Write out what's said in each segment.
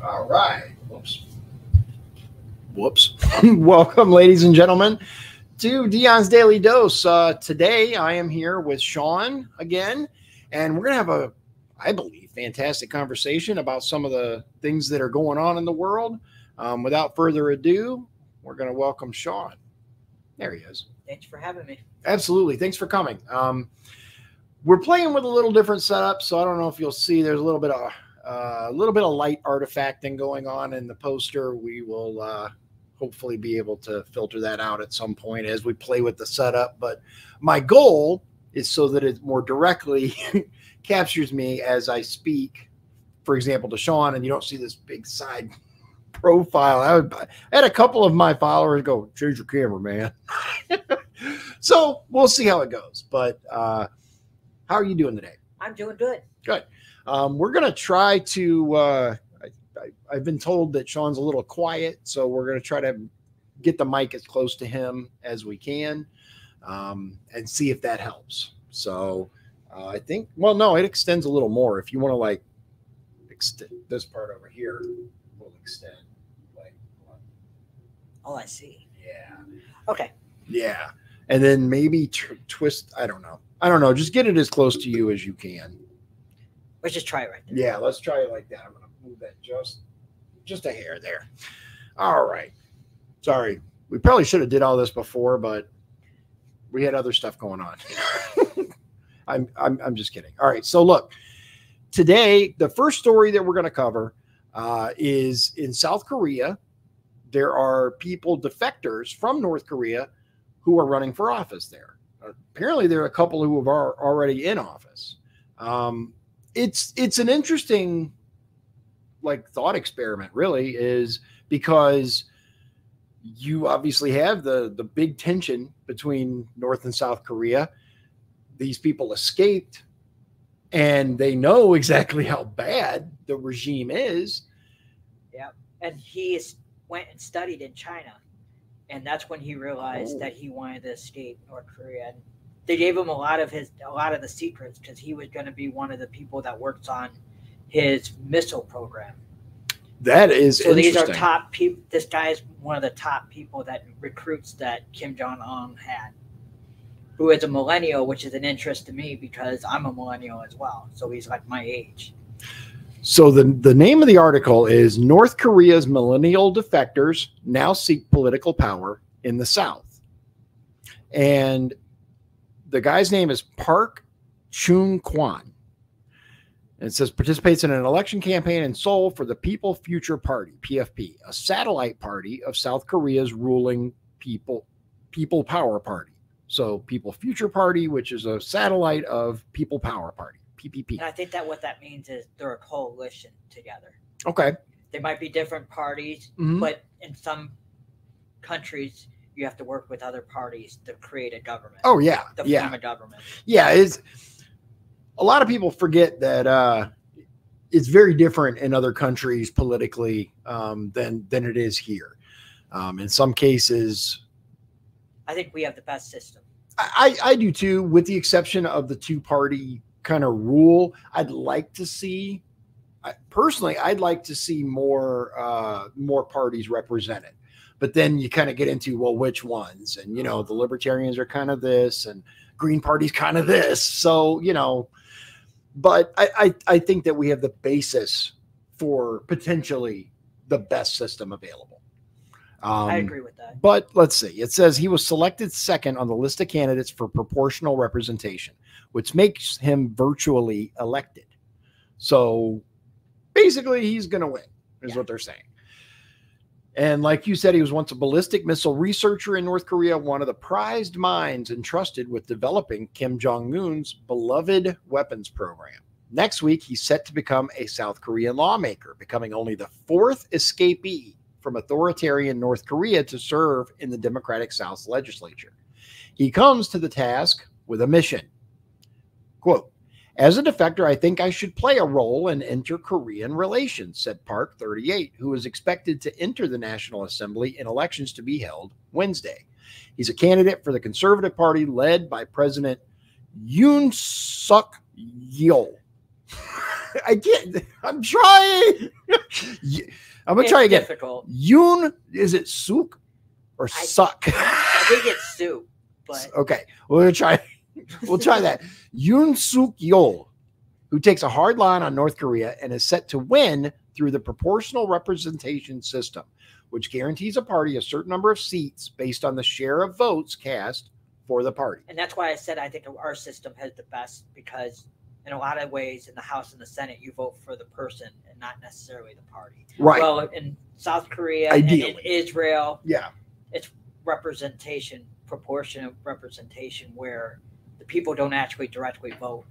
All right. Whoops. Welcome, ladies and gentlemen, to Dion's Daily Dose. Today, I am here with Shawn again, and we're going to have a, I believe, fantastic conversation about some of the things that are going on in the world. Without further ado, we're going to welcome Shawn. There he is. Thanks for having me. Absolutely. Thanks for coming. We're playing with a little different setup, so I don't know if you'll see there's a little bit of light artifacting going on in the poster. We will hopefully be able to filter that out at some point as we play with the setup. But my goal is so that it more directly captures me as I speak, for example, to Shawn, and you don't see this big side profile. I had a couple of my followers go, change your camera, man. So we'll see how it goes. But how are you doing today? I'm doing good. Good. We're going to try to, I've been told that Shawn's a little quiet, so we're going to try to get the mic as close to him as we can and see if that helps. So I think, well, no, it extends a little more. If you want to like extend this part over here, we'll extend. Like, oh, I see. Yeah. Okay. Yeah. And then maybe twist. I don't know. Just get it as close to you as you can. Let's just try it right there. Yeah, let's try it like that. I'm going to move that just a hair there. All right. Sorry. We probably should have did all this before, but we had other stuff going on. I'm just kidding. All right. So look, today, the first story that we're going to cover is in South Korea. There are people, defectors from North Korea, who are running for office there. Apparently, there are a couple who are already in office. It's an interesting like thought experiment, really, is because you obviously have the big tension between North and South Korea. These people escaped and they know exactly how bad the regime is. Yeah. And he went and studied in China. And that's when he realized that he wanted to escape North Korea. And they gave him a lot of the secrets because he was going to be one of the people that works on his missile program. That is so these are top people. This guy is one of the top people that recruits that Kim Jong-un had, who is a millennial, which is an interest to me because I'm a millennial as well. So he's like my age. So the name of the article is North Korea's Millennial Defectors Now Seek Political Power in the South. And the guy's name is Park Chung-kwan. And it says participates in an election campaign in Seoul for the People Future Party, PFP, a satellite party of South Korea's ruling People Power Party. So People Future Party, which is a satellite of People Power Party, PPP. And I think that what that means is they're a coalition together. Okay. They might be different parties, but in some countries, you have to work with other parties to create a government. Oh, yeah. To form a government. Yeah. A lot of people forget that it's very different in other countries politically than it is here. In some cases, I think we have the best system. I do too, with the exception of the two-party kind of rule. I'd like to see, personally, I'd like to see more parties represented. But then you kind of get into, well, which ones? And, you know, the libertarians are kind of this and Green Party's kind of this. So, you know, but I think that we have the basis for potentially the best system available. I agree with that. But let's see. It says he was selected second on the list of candidates for proportional representation, which makes him virtually elected. So basically he's going to win is what they're saying. And like you said, he was once a ballistic missile researcher in North Korea, one of the prized minds entrusted with developing Kim Jong-un's beloved weapons program. Next week, he's set to become a South Korean lawmaker, becoming only the fourth escapee from authoritarian North Korea to serve in the Democratic South's legislature. He comes to the task with a mission. Quote, as a defector, I think I should play a role in inter-Korean relations, said Park, 38, who is expected to enter the National Assembly in elections to be held Wednesday. He's a candidate for the Conservative Party led by President Yoon Suk Yeol. I can't. I'm trying. I'm gonna try again. Difficult. Yoon, is it Suk or Suck? I think it's Soup, but okay. We'll try. We'll try that. Yoon Suk Yeol, who takes a hard line on North Korea and is set to win through the proportional representation system, which guarantees a party a certain number of seats based on the share of votes cast for the party. And that's why I said I think our system has the best, because in a lot of ways in the House and the Senate, you vote for the person and not necessarily the party. Right. Well, in South Korea Ideally. and in Israel, yeah, it's representation, proportional representation, where the people don't actually directly vote.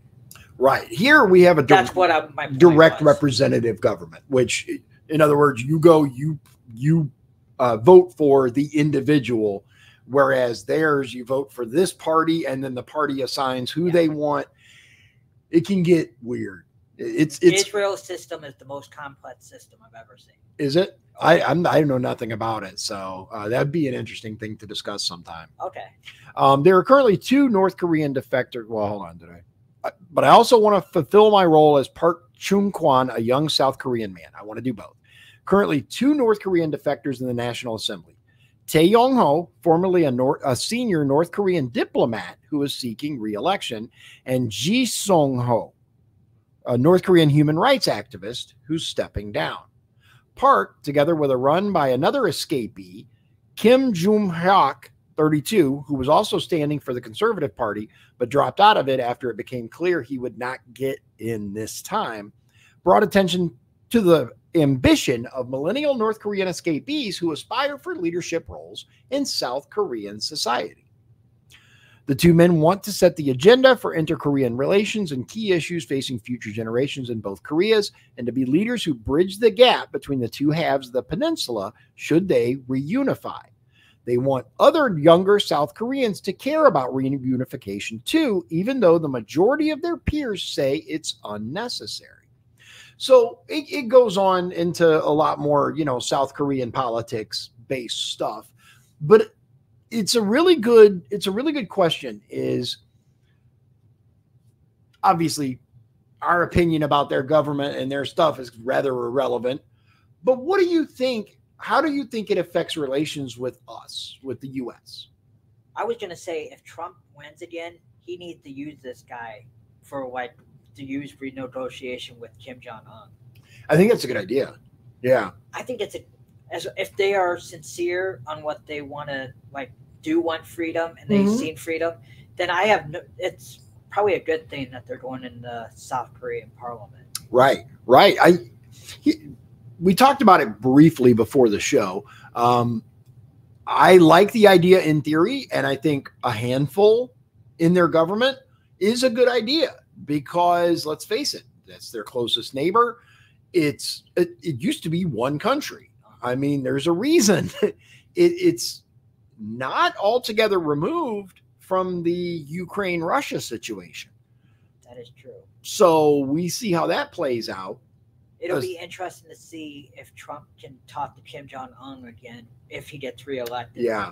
Right. Here we have a that's what my direct was. representative government, which, in other words, you go, you vote for the individual, whereas theirs, you vote for this party, and then the party assigns who they want. It can get weird. It's Israel's system is the most complex system I've ever seen. Is it? I know nothing about it, so that'd be an interesting thing to discuss sometime. Okay. There are currently 2 North Korean defectors. Well, hold on, but I also want to fulfill my role as Park Chung-kwan, a young South Korean man. I want to do both. Currently, 2 North Korean defectors in the National Assembly. Tae Yong-ho, formerly a senior North Korean diplomat who is seeking re-election, and Ji Song-ho, a North Korean human rights activist who's stepping down. Park, together with a run by another escapee, Kim Jung-hyuk, 32, who was also standing for the Conservative Party, but dropped out of it after it became clear he would not get in this time, brought attention to the ambition of millennial North Korean escapees who aspire for leadership roles in South Korean society. The 2 men want to set the agenda for inter-Korean relations and key issues facing future generations in both Koreas, and to be leaders who bridge the gap between the 2 halves of the peninsula should they reunify. They want other younger South Koreans to care about reunification too, even though the majority of their peers say it's unnecessary. So it goes on into a lot more, South Korean politics based stuff, but it's a really good question. Is obviously our opinion about their government and their stuff is rather irrelevant, but what do you think? How do you think it affects relations with us, with the U.S.? I was going to say, if Trump wins again, he needs to use this guy for to use renegotiation with Kim Jong-un. I think that's a good idea. Yeah. I think if they are sincere on what they want to want freedom and they've seen freedom, then it's probably a good thing that they're going in the South Korean parliament. Right. We talked about it briefly before the show. I like the idea in theory, and I think a handful in their government is a good idea because, let's face it, that's their closest neighbor. It used to be one country. I mean, there's a reason. It's not altogether removed from the Ukraine-Russia situation. That is true. So we see how that plays out. It'll be interesting to see if Trump can talk to Kim Jong-un again if he gets reelected. Yeah.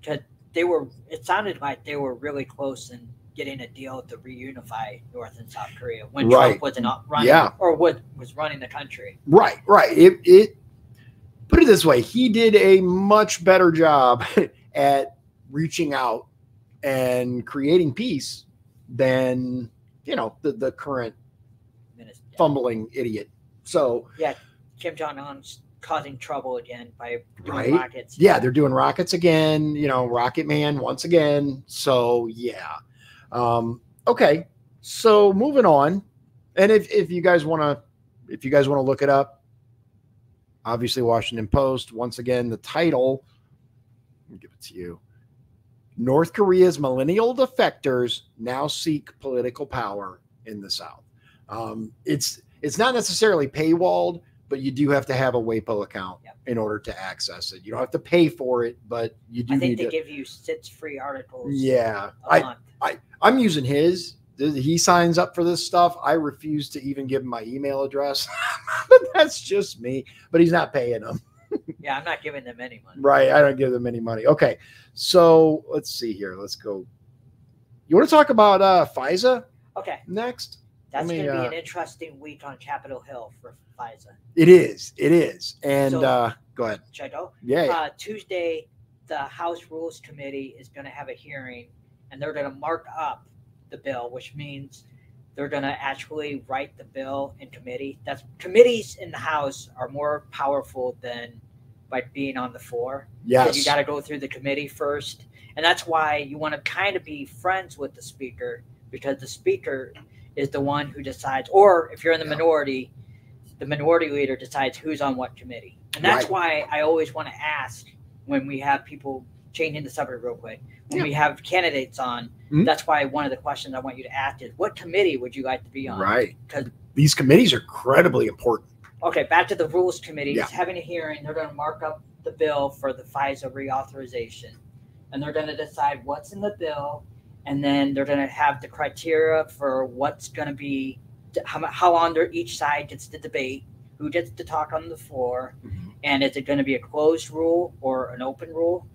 Because it sounded like they were really close in getting a deal to reunify North and South Korea when Trump wasn't running or was running the country. Right. It put it this way, he did a much better job at reaching out and creating peace than, the current fumbling idiot. So yeah, Kim Jong-un's causing trouble again by doing rockets. Yeah, they're doing rockets again, Rocket Man once again. So yeah. Okay. So moving on. And if you guys want to look it up, obviously Washington Post, once again, the title, I'll give it to you. North Korea's millennial defectors now seek political power in the South. It's not necessarily paywalled, but you do have to have a WAPO account in order to access it. You don't have to pay for it, but you do. I think they give you 6 free articles. Yeah, a month. I'm using his. He signs up for this stuff. I refuse to even give him my email address. But that's just me. But he's not paying them. Yeah, I'm not giving them any money. Right, I don't give them any money. Okay, so let's see here. Let's go. You want to talk about FISA? Okay. Next. That's going to be an interesting week on Capitol Hill for FISA. It is. It is. And So, go ahead. Should I go? Yeah. Tuesday, the House Rules Committee is going to have a hearing, and they're going to mark up the bill, which means they're going to actually write the bill in committee. That's committees in the House are more powerful than by being on the floor. Yes. You got to go through the committee first, and that's why you want to kind of be friends with the speaker, because the speaker is the one who decides, or if you're in the minority, the minority leader decides who's on what committee. And that's why I always want to ask when we have people, changing the subject real quick, when we have candidates on, that's why one of the questions I want you to ask is, what committee would you like to be on? Right. Because these committees are incredibly important. Okay, back to the Rules Committee. It's having a hearing. They're going to mark up the bill for the FISA reauthorization. And they're going to decide what's in the bill. And then they're going to have the criteria for what's going to be, how long each side gets to debate, who gets to talk on the floor, and is it going to be a closed rule or an open rule?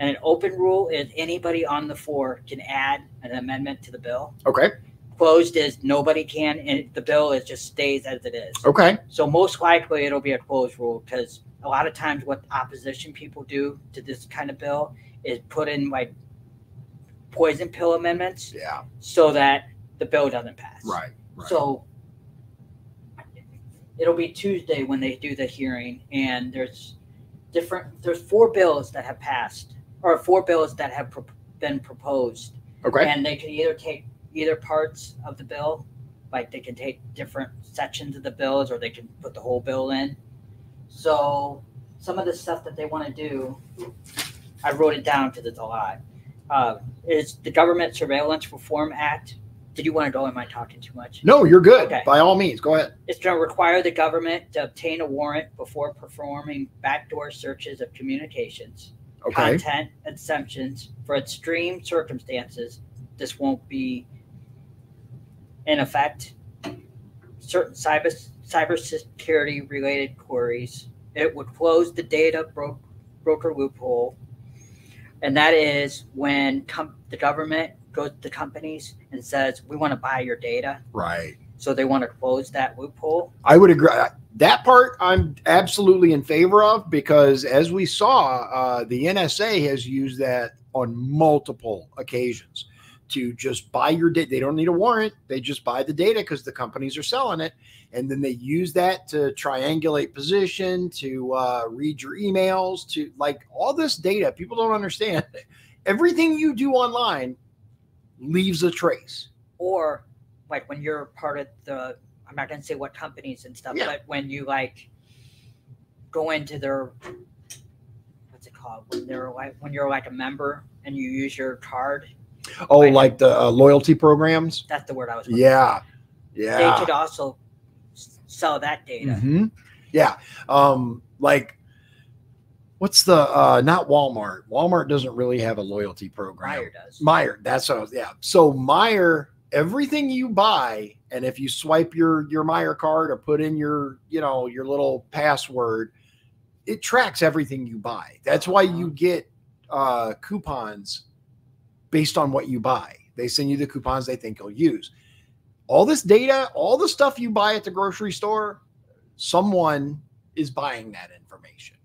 And an open rule is anybody on the floor can add an amendment to the bill. Okay. Closed is nobody can, and the bill is just stays as it is. Okay. So most likely it'll be a closed rule, because a lot of times what opposition people do to this kind of bill is put in like poison pill amendments, so that the bill doesn't pass. Right. So it'll be Tuesday when they do the hearing, and there's 4 bills that have passed, or 4 bills that have been proposed. Okay. And they can either take either parts of the bill, like they can take different sections of the bills, or they can put the whole bill in. So some of the stuff that they want to do, I wrote it down because it's a lot, is the Government Surveillance Reform Act. Did you want to go? Am I talking too much? No, you're good. Okay. By all means, go ahead. It's going to require the government to obtain a warrant before performing backdoor searches of communications, content exemptions for extreme circumstances. This won't be in effect. Certain cybersecurity related queries. It would close the data broker loophole, and that is when the government goes to companies and says, we want to buy your data. Right. So they want to close that loophole. I would agree. That part I'm absolutely in favor of, because as we saw, the NSA has used that on multiple occasions to just buy your data. They don't need a warrant. They just buy the data because the companies are selling it. And then they use that to triangulate position, to read your emails, to like all this data. People don't understand. Everything you do online leaves a trace. Or like when you're part of the, I'm not going to say what companies and stuff, but when you like go into their, what's it called? When you're like a member and you use your card. Oh, like the loyalty programs? That's the word I was looking for. They could also sell that data. Yeah. Like, what's the, not Walmart. Walmart doesn't really have a loyalty program. Meijer does. Meijer, that's what, So Meijer, everything you buy, and if you swipe your Meijer card or put in your, your little password, it tracks everything you buy. That's why you get coupons based on what you buy. They send you the coupons they think you'll use. All this data, all the stuff you buy at the grocery store, someone is buying that information.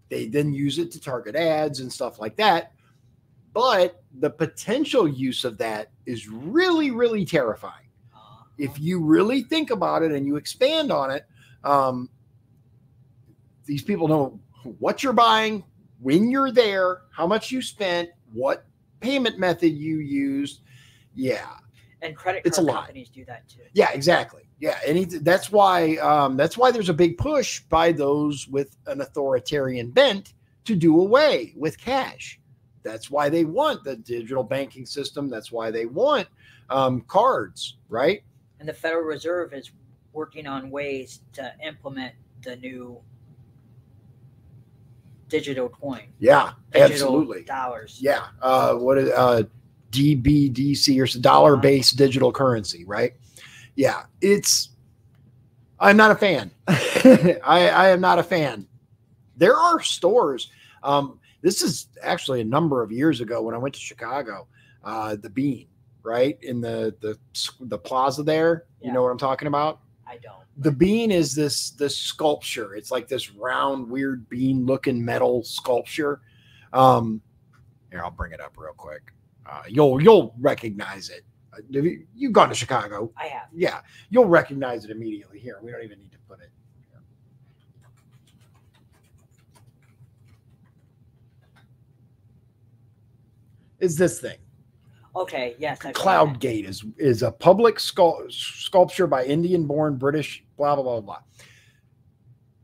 They then use it to target ads and stuff like that. But the potential use of that is really, really terrifying. If you really think about it and you expand on it, these people know what you're buying, when you're there, how much you spent, what payment method you used. Yeah. And credit card companies do that too. Yeah, exactly. Yeah. That's why there's a big push by those with an authoritarian bent to do away with cash. That's why they want the digital banking system. That's why they want cards, right? And the Federal Reserve is working on ways to implement the new digital coin. Yeah, absolutely. Dollars. Yeah. What is DBDC, or dollar-based digital currency, right? Yeah. I'm not a fan. I am not a fan. There are stores. This is actually a number of years ago when I went to Chicago, the Bean. right? In the plaza there. Yeah. You know what I'm talking about? I don't. The bean is this sculpture. It's like this round, weird bean looking metal sculpture. Here, I'll bring it up real quick. You'll recognize it. You've gone to Chicago. I have. Yeah, you'll recognize it immediately. Here, we don't even need to put it. Is this thing? Okay. Yes. Cloud Gate is a public sculpture by Indian-born British. Blah blah blah blah.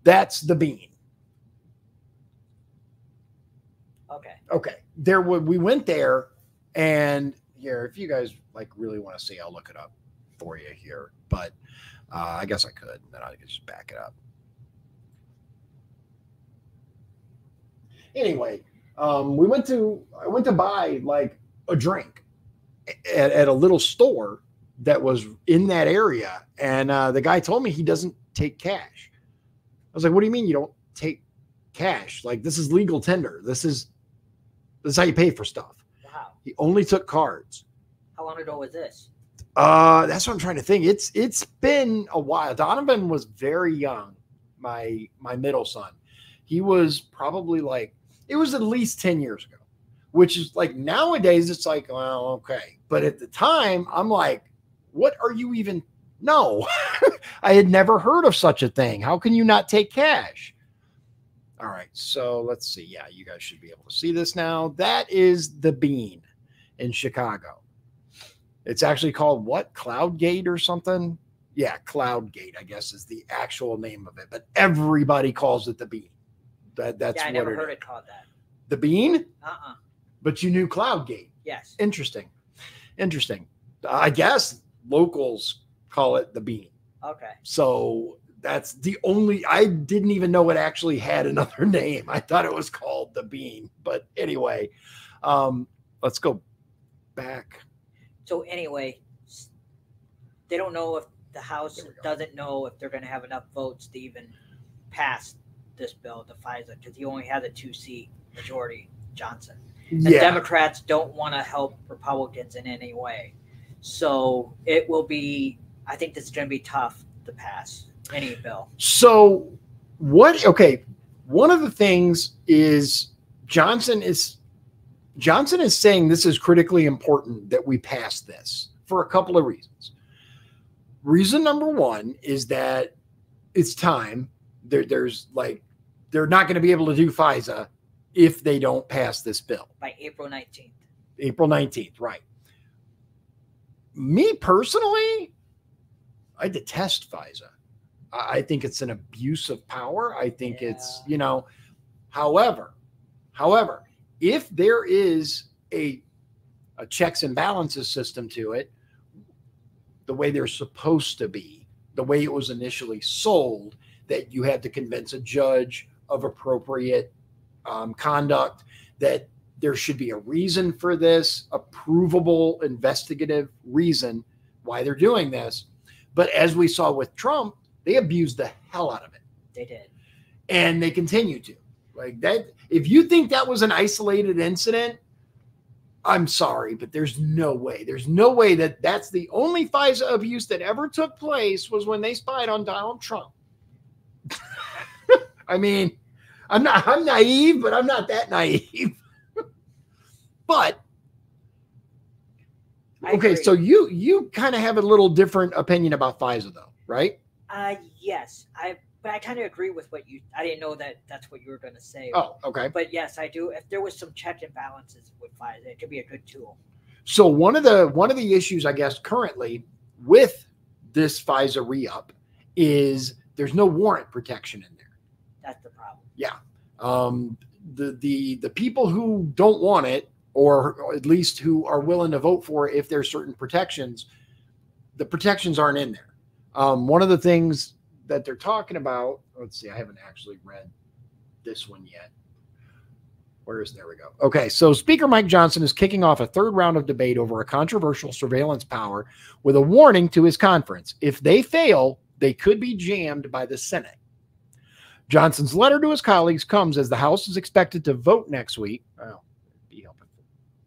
That's the bean. Okay. Okay. We went there, and here, if you guys like really want to see, I'll look it up for you here. But I guess I could. Then I could just back it up. Anyway, I went to buy like a drink at a little store that was in that area, and the guy told me he doesn't take cash. I was like, "What do you mean you don't take cash? Like, this is legal tender. This is how you pay for stuff." Wow. He only took cards. How long ago was this? That's what I'm trying to think. It's been a while. Donovan was very young. My middle son, he was probably like, it was at least 10 years ago, which is like nowadays it's like, well, okay. But at the time I'm like, what are you even? No, I had never heard of such a thing. How can you not take cash? All right. So let's see. Yeah, you guys should be able to see this now. That is the bean in Chicago. It's actually called what? Cloud Gate or something? Yeah, Cloud Gate, I guess, is the actual name of it. But everybody calls it the bean. That's I never heard it called that. The bean? Uh-uh. But you knew Cloud Gate. Yes. Interesting. I guess locals call it the bean. Okay. So that's the only, I didn't even know it actually had another name. I thought it was called the bean. But anyway, let's go back. So anyway, they don't know if the House doesn't know if they're going to have enough votes to even pass this bill, the FISA, because he only has a 2-seat majority, Johnson. And Democrats don't want to help Republicans in any way. So it will be, I think this is going to be tough to pass any bill. So okay, one of the things is Johnson is saying this is critically important that we pass this for a couple of reasons. Reason number one is that it's time. There's like, they're not going to be able to do FISA if they don't pass this bill. By April 19th. April 19th, right. Me personally, I detest FISA. I think it's an abuse of power. I think it's, however, if there is a checks and balances system to it, the way they're supposed to be, the way it was initially sold, that you had to convince a judge of appropriate conduct, that there should be a reason for this, a provable investigative reason why they're doing this. But as we saw with Trump, they abused the hell out of it. They did. And they continue to. Like that, if you think that was an isolated incident, I'm sorry, but there's no way. There's no way that that's the only FISA abuse that ever took place was when they spied on Donald Trump. I mean, I'm naive, but I'm not that naive. But okay, so you kind of have a little different opinion about FISA, though, right? Yes, but I kind of agree with what I didn't know that that's what you were going to say. Oh, okay. But yes, I do. If there was some check and balances with FISA, it could be a good tool. So one of the issues, I guess, currently with this FISA re-up is there's no warrant protection in there. That's the problem. Yeah. The people who don't want it, or at least who are willing to vote for it if there's certain protections, the protections aren't in there. One of the things that they're talking about, let's see, I haven't actually read this one yet. There we go. Okay, so Speaker Mike Johnson is kicking off a third round of debate over a controversial surveillance power with a warning to his conference. If they fail, they could be jammed by the Senate. Johnson's letter to his colleagues comes as the House is expected to vote next week. Oh, be helpful.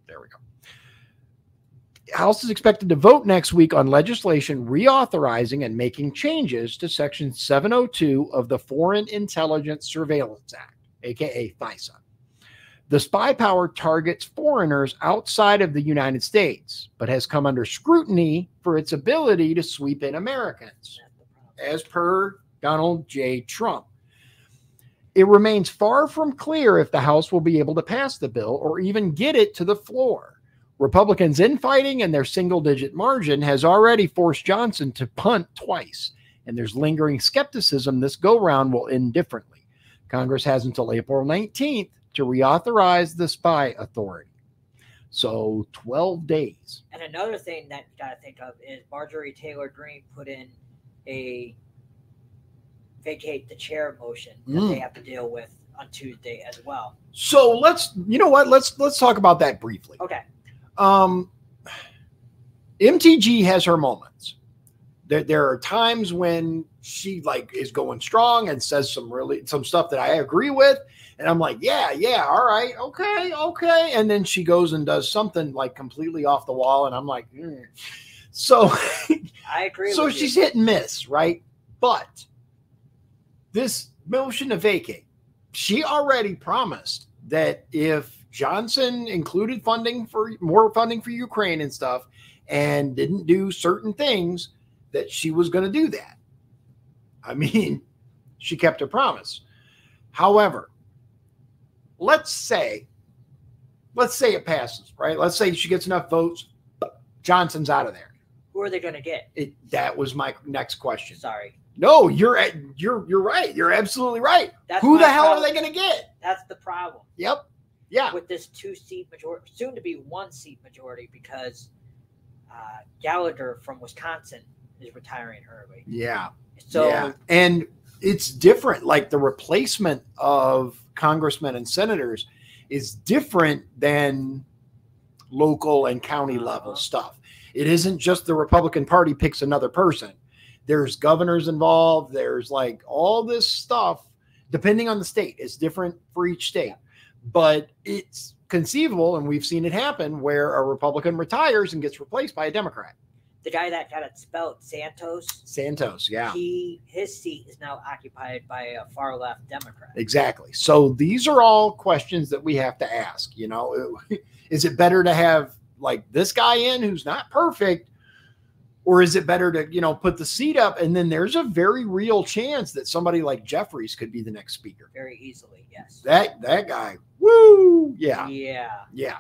There we go. House is expected to vote next week on legislation reauthorizing and making changes to Section 702 of the Foreign Intelligence Surveillance Act, aka FISA. The spy power targets foreigners outside of the United States, but has come under scrutiny for its ability to sweep in Americans, as per Donald J. Trump. It remains far from clear if the House will be able to pass the bill or even get it to the floor. Republicans infighting and their single-digit margin has already forced Johnson to punt twice, and there's lingering skepticism this go-round will end differently. Congress has until April 19th to reauthorize the spy authority. So 12 days. And another thing that you got to think of is Marjorie Taylor Greene put in a vacate the chair motion that they have to deal with on Tuesday as well. So let's talk about that briefly. Okay. MTG has her moments. There are times when she is going strong and says some stuff that I agree with, and I'm like, yeah, all right, okay, and then she goes and does something completely off the wall, and I'm like, So I agree. So she's hit and miss, right? But this motion to vacate, she already promised that if Johnson included more funding for Ukraine and stuff and didn't do certain things, that she was going to do that. I mean, she kept her promise. However, let's say it passes, right? Let's say she gets enough votes, Johnson's out of there. Who are they going to get? That was my next question. Sorry. No, you're right. You're absolutely right. Who the hell are they going to get? That's the problem. Yep. Yeah. With this 2-seat majority, soon to be 1-seat majority, because Gallagher from Wisconsin is retiring early. Yeah. So yeah. And it's different. The replacement of congressmen and senators is different than local and county level stuff. It isn't just the Republican Party picks another person. There's governors involved. There's all this stuff, depending on the state. It's different for each state. But it's conceivable, and we've seen it happen, where a Republican retires and gets replaced by a Democrat. The guy that got it spelled, Santos, yeah. His seat is now occupied by a far left Democrat. Exactly. So these are all questions that we have to ask. Is it better to have this guy in who's not perfect, or is it better to put the seat up, and then there's a very real chance that somebody like Jeffries could be the next speaker? Very easily, yes. That guy, woo, yeah.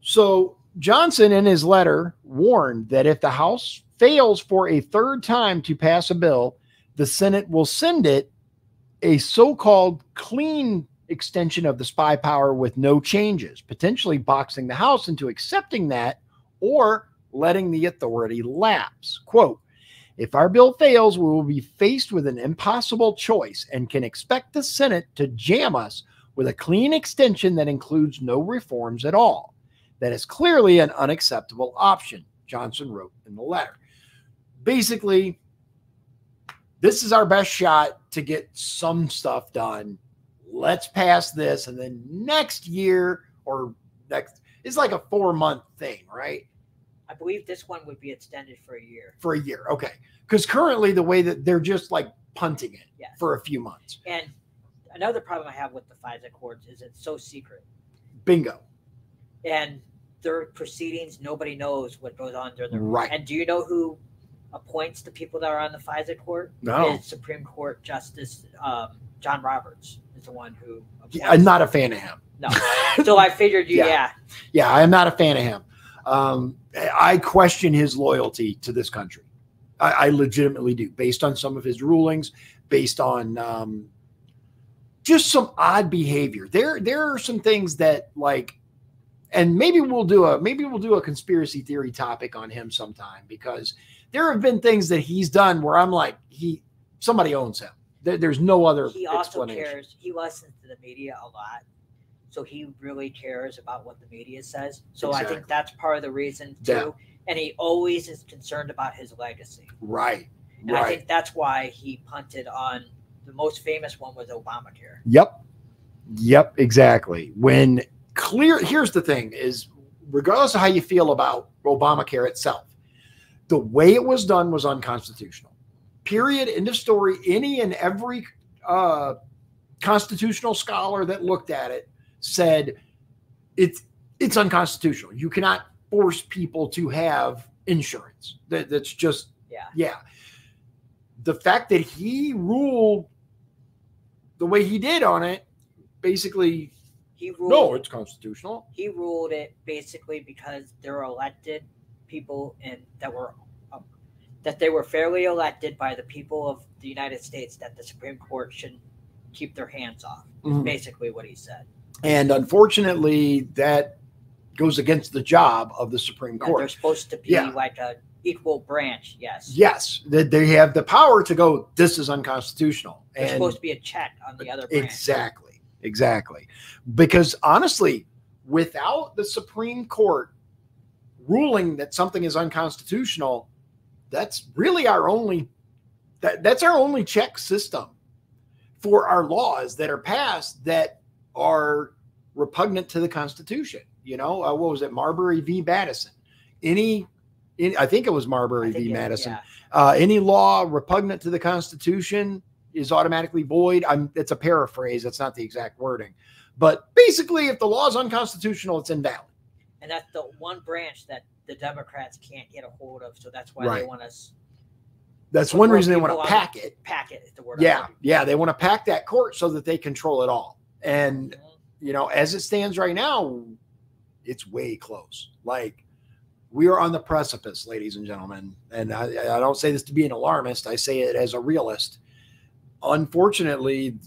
So Johnson, in his letter, warned that if the House fails for a third time to pass a bill, the Senate will send it a so-called clean extension of the spy power with no changes, potentially boxing the House into accepting that or letting the authority lapse. Quote, if our bill fails, we will be faced with an impossible choice and can expect the Senate to jam us with a clean extension that includes no reforms at all. That is clearly an unacceptable option, Johnson wrote in the letter. Basically, this is our best shot to get some stuff done. Let's pass this, and then next year it's like a 4-month thing, right? I believe this one would be extended for a year. For a year, okay. Because currently the way that they're just punting it for a few months. And another problem I have with the FISA courts is it's so secret. Bingo. And their proceedings, nobody knows what goes on during the right. And do you know who appoints the people that are on the FISA court? No. It's Supreme Court Justice John Roberts is the one who appoints. Yeah, I'm not a fan of him. No. So I figured yeah, I'm not a fan of him. I question his loyalty to this country. I legitimately do, based on some of his rulings, based on just some odd behavior. There are some things that and maybe we'll do a conspiracy theory topic on him sometime, because there have been things that he's done where I'm like, somebody owns him. There's no other He also explanation. cares. He listens to the media a lot. So he really cares about what the media says. So exactly. I think that's part of the reason too. Yeah. And he always is concerned about his legacy. Right. And I think that's why he punted on the most famous one was Obamacare. Yep. Exactly. Here's the thing is regardless of how you feel about Obamacare itself, the way it was done was unconstitutional. Period. End of story. Any and every constitutional scholar that looked at it said it's unconstitutional. You cannot force people to have insurance. That's just, yeah. The fact that he ruled the way he did on it, basically, no, it's constitutional. He ruled it basically because they're elected people and that they were fairly elected by the people of the United States, that the Supreme Court should keep their hands off. Is basically what he said. And unfortunately, that goes against the job of the Supreme Court. They're supposed to be like a equal branch. Yes, that they have the power to go, this is unconstitutional. There's supposed to be a check on the other branch. Exactly. Because honestly, without the Supreme Court ruling that something is unconstitutional, that's really our only check system for our laws that are passed that are repugnant to the Constitution. What was it? Marbury v. Madison. I think it was Marbury v. Madison. Any law repugnant to the Constitution is automatically void. It's a paraphrase. That's not the exact wording. But basically, if the law is unconstitutional, it's invalid. And that's the one branch that the Democrats can't get a hold of. So that's why they want us. That's one reason they want to pack it. Pack it is the word. Yeah. They want to pack that court so that they control it all. And, as it stands right now, it's way close. Like, we are on the precipice, ladies and gentlemen. And I don't say this to be an alarmist. I say it as a realist. Unfortunately,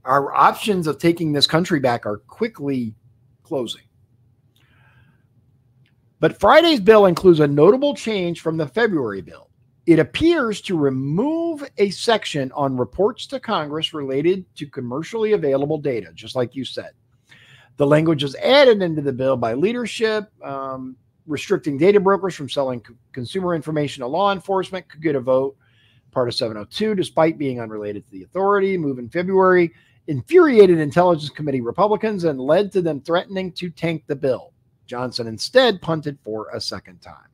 our options of taking this country back are quickly closing. But Friday's bill includes a notable change from the February bill. It appears to remove a section on reports to Congress related to commercially available data, just like you said. The language is added into the bill by leadership, restricting data brokers from selling consumer information to law enforcement could get a vote. Part of 702, despite being unrelated to the authority. Move in February infuriated Intelligence Committee Republicans and led to them threatening to tank the bill. Johnson instead punted for a second time.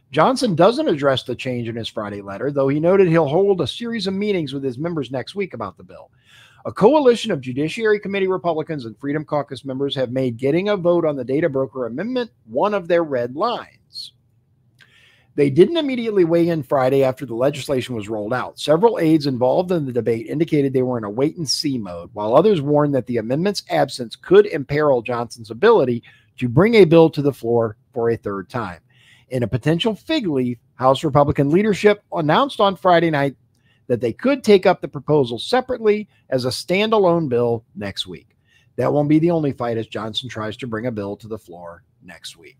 Johnson doesn't address the change in his Friday letter, though he noted he'll hold a series of meetings with his members next week about the bill. A coalition of Judiciary Committee Republicans and Freedom Caucus members have made getting a vote on the data broker amendment one of their red lines. They didn't immediately weigh in Friday after the legislation was rolled out. Several aides involved in the debate indicated they were in a wait-and-see mode, while others warned that the amendment's absence could imperil Johnson's ability to bring a bill to the floor for a third time. In a potential fig leaf, House Republican leadership announced on Friday night that they could take up the proposal separately as a standalone bill next week. That won't be the only fight as Johnson tries to bring a bill to the floor next week.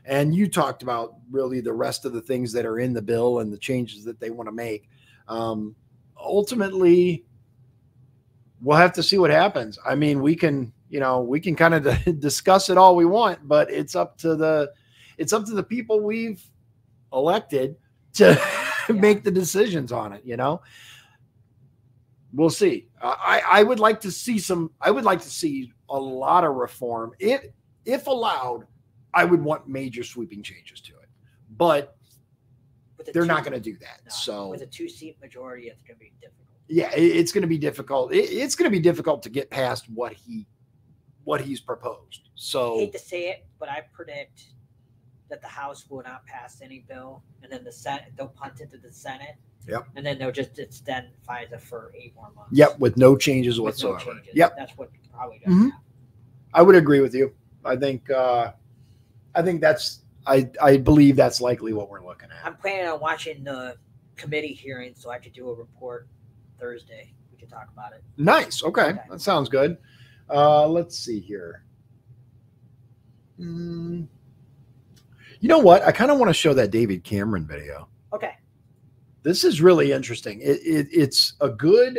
And you talked about really the rest of the things that are in the bill and the changes that they want to make. Ultimately, we'll have to see what happens. I mean, we can kind of discuss it all we want, but it's up to the people we've elected to make the decisions on it. We'll see. I would like to see a lot of reform. If allowed, I would want major sweeping changes to it, but they're not going to do that. So with a 2-seat majority, it's going to be difficult. Yeah, it's going to be difficult. It's going to be difficult to get past what he's proposed. So I hate to say it, but I predict that the House will not pass any bill, and then the Senate, they'll punt it to the Senate. Yep. And then they'll just extend FISA for 8 more months. Yep, with no changes whatsoever. No changes. Yep. That's what probably does happen. I would agree with you. I think I believe that's likely what we're looking at. I'm planning on watching the committee hearing so I could do a report Thursday. We can talk about it. Nice. Okay. That sounds good. Let's see here. You know what? I kind of want to show that David Cameron video. Okay. This is really interesting. It's a good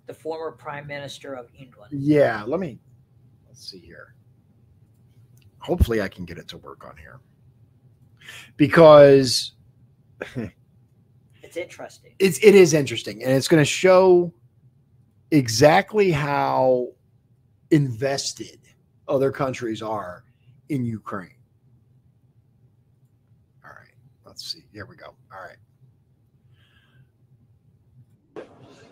the former Prime Minister of England. Yeah, let's see here. Hopefully I can get it to work on here. Because it's interesting. It is interesting, and it's going to show exactly how invested other countries are in Ukraine. All right, let's see. Here we go. All right.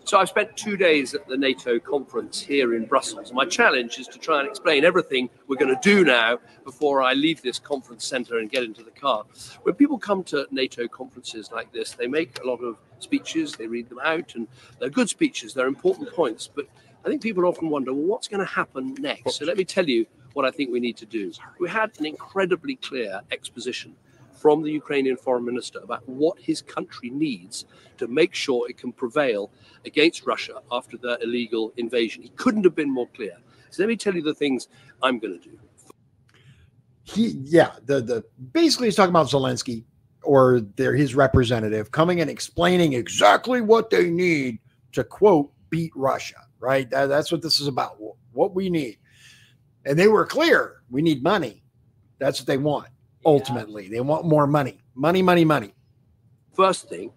So I've spent 2 days at the NATO conference here in Brussels. My challenge is to try and explain everything we're going to do now before I leave this conference center and get into the car. When people come to NATO conferences like this, they make a lot of speeches, they read them out, and they're good speeches, they're important points. But I think people often wonder, well, what's going to happen next? So let me tell you what I think we need to do. We had an incredibly clear exposition from the Ukrainian foreign minister about what his country needs to make sure it can prevail against Russia after their illegal invasion. He couldn't have been more clear. So let me tell you the things I'm going to do. Basically he's talking about Zelensky or his representative coming and explaining exactly what they need to, quote, beat Russia, right? That's what this is about, what we need. And they were clear. We need money. That's what they want. Ultimately, they want more money. Money. First thing,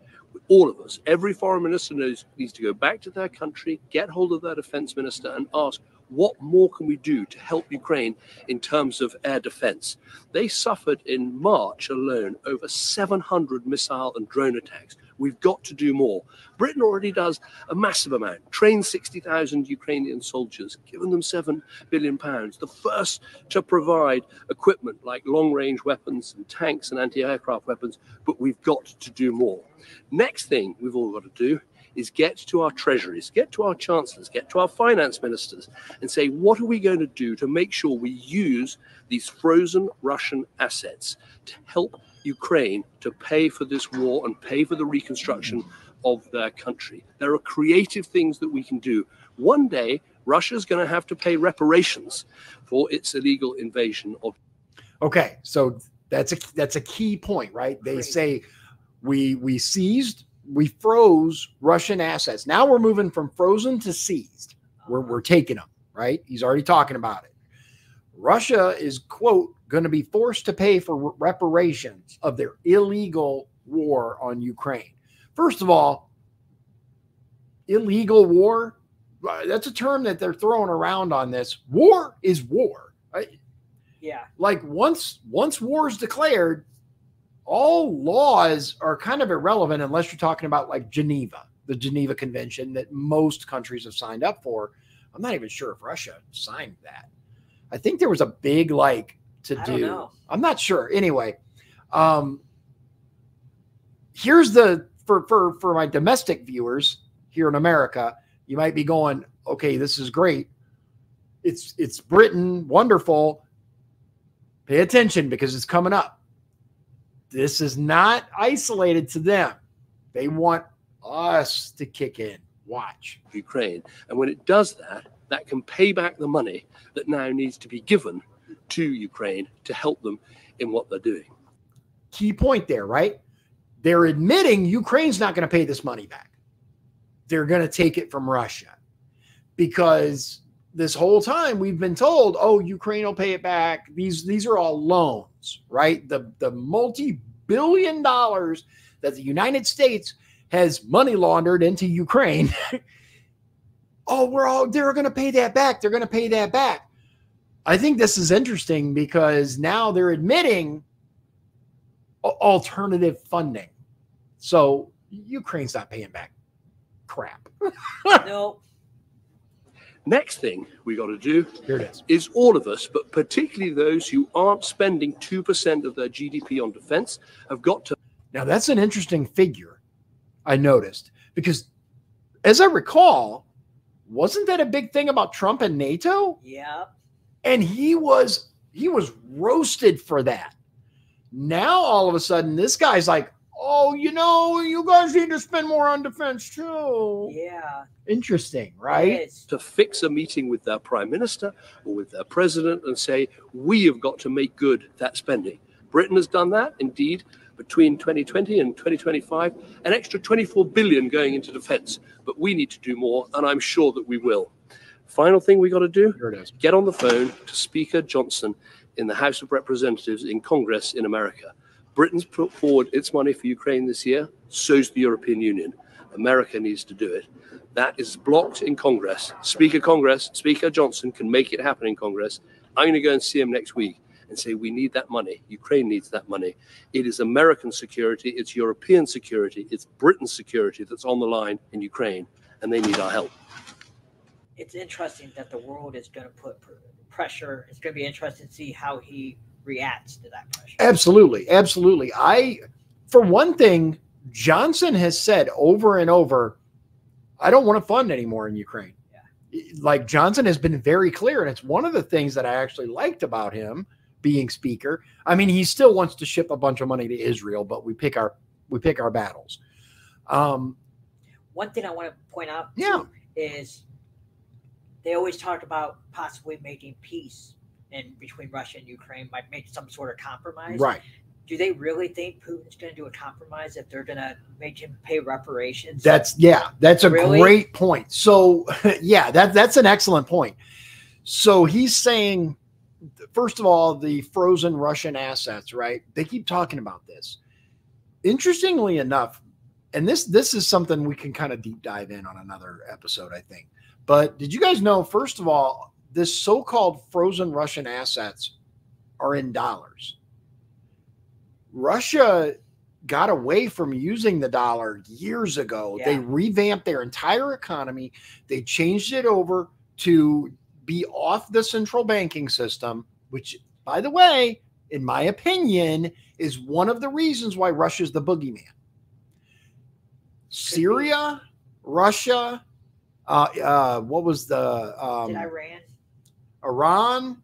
all of us, every foreign minister needs to go back to their country, get hold of their defense minister and ask, what more can we do to help Ukraine in terms of air defense? They suffered in March alone over 700 missile and drone attacks. We've got to do more. Britain already does a massive amount, trained 60,000 Ukrainian soldiers, given them £7 billion, the first to provide equipment like long-range weapons and tanks and anti-aircraft weapons, but we've got to do more. Next thing we've all got to do is get to our treasuries, get to our chancellors, get to our finance ministers and say, what are we going to do to make sure we use these frozen Russian assets to help Ukraine to pay for this war and pay for the reconstruction of their country? There are creative things that we can do. One day, Russia's going to have to pay reparations for its illegal invasion of. Okay, so that's a key point, right? They say we froze Russian assets. Now we're moving from frozen to seized. We're taking them, right? He's already talking about it. Russia is, quote, going to be forced to pay for reparations of their illegal war on Ukraine. First of all, illegal war, that's a term that they're throwing around on this. War is war. Right? Yeah. Like once war is declared, all laws are kind of irrelevant unless you're talking about like Geneva, the Geneva Convention that most countries have signed up for. I'm not even sure if Russia signed that. I think there was a big to I do. don't know. I'm not sure. Anyway, here's the for my domestic viewers here in America, you might be going, okay, this is great. It's Britain, wonderful. Pay attention because it's coming up. This is not isolated to them. They want us to kick in. Watch. Ukraine. And when it does that, that can pay back the money that now needs to be given to Ukraine to help them in what they're doing. Key point there, right? They're admitting Ukraine's not going to pay this money back. They're going to take it from Russia because this whole time we've been told, oh, Ukraine will pay it back. These are all loans, right? The multi-billion dollars that the United States has money laundered into Ukraine. Oh, they're going to pay that back. They're going to pay that back. I think this is interesting because now they're admitting alternative funding. So Ukraine's not paying back crap. No. Next thing we got to do Here it is all of us, but particularly those who aren't spending 2% of their GDP on defense, have got to. Now, that's an interesting figure I noticed because as I recall, wasn't that a big thing about Trump and NATO? Yeah. And he was roasted for that. Now, all of a sudden, this guy's like, oh, you guys need to spend more on defense too. Yeah. Interesting, right? To fix a meeting with their prime minister or with their president and say, we have got to make good that spending. Britain has done that, indeed, between 2020 and 2025, an extra 24 billion going into defense. But we need to do more, and I'm sure that we will. Final thing we got to do, Here it is. Get on the phone to Speaker Johnson in the House of Representatives in Congress in America. Britain's put forward its money for Ukraine this year, so's the European Union. America needs to do it. That is blocked in Congress. Speaker Johnson can make it happen in Congress. I'm going to go and see him next week and say, we need that money. Ukraine needs that money. It is American security. It's European security. It's Britain's security that's on the line in Ukraine, and they need our help. It's interesting that the world is going to put pressure. It's going to be interesting to see how he reacts to that pressure. Absolutely. Absolutely. For one thing, Johnson has said over and over, I don't want to fund anymore in Ukraine. Yeah. Like, Johnson has been very clear, and it's one of the things that I actually liked about him being speaker. I mean, he still wants to ship a bunch of money to Israel, but we pick our battles. One thing I want to point out too, is they always talk about possibly making peace in between Russia and Ukraine, might make some sort of compromise. Right. Do they really think Putin's going to do a compromise if they're going to make him pay reparations? That's a great point. So yeah, that's an excellent point. So he's saying, first of all, the frozen Russian assets, right? They keep talking about this. Interestingly enough, and this is something we can kind of deep dive in on another episode, I think. But did you guys know, first of all, this so-called frozen Russian assets are in dollars? Russia got away from using the dollar years ago. Yeah. They revamped their entire economy. They changed it over to be off the central banking system, which, by the way, in my opinion, is one of the reasons why Russia's the boogeyman. Syria, Russia, what was the Iran,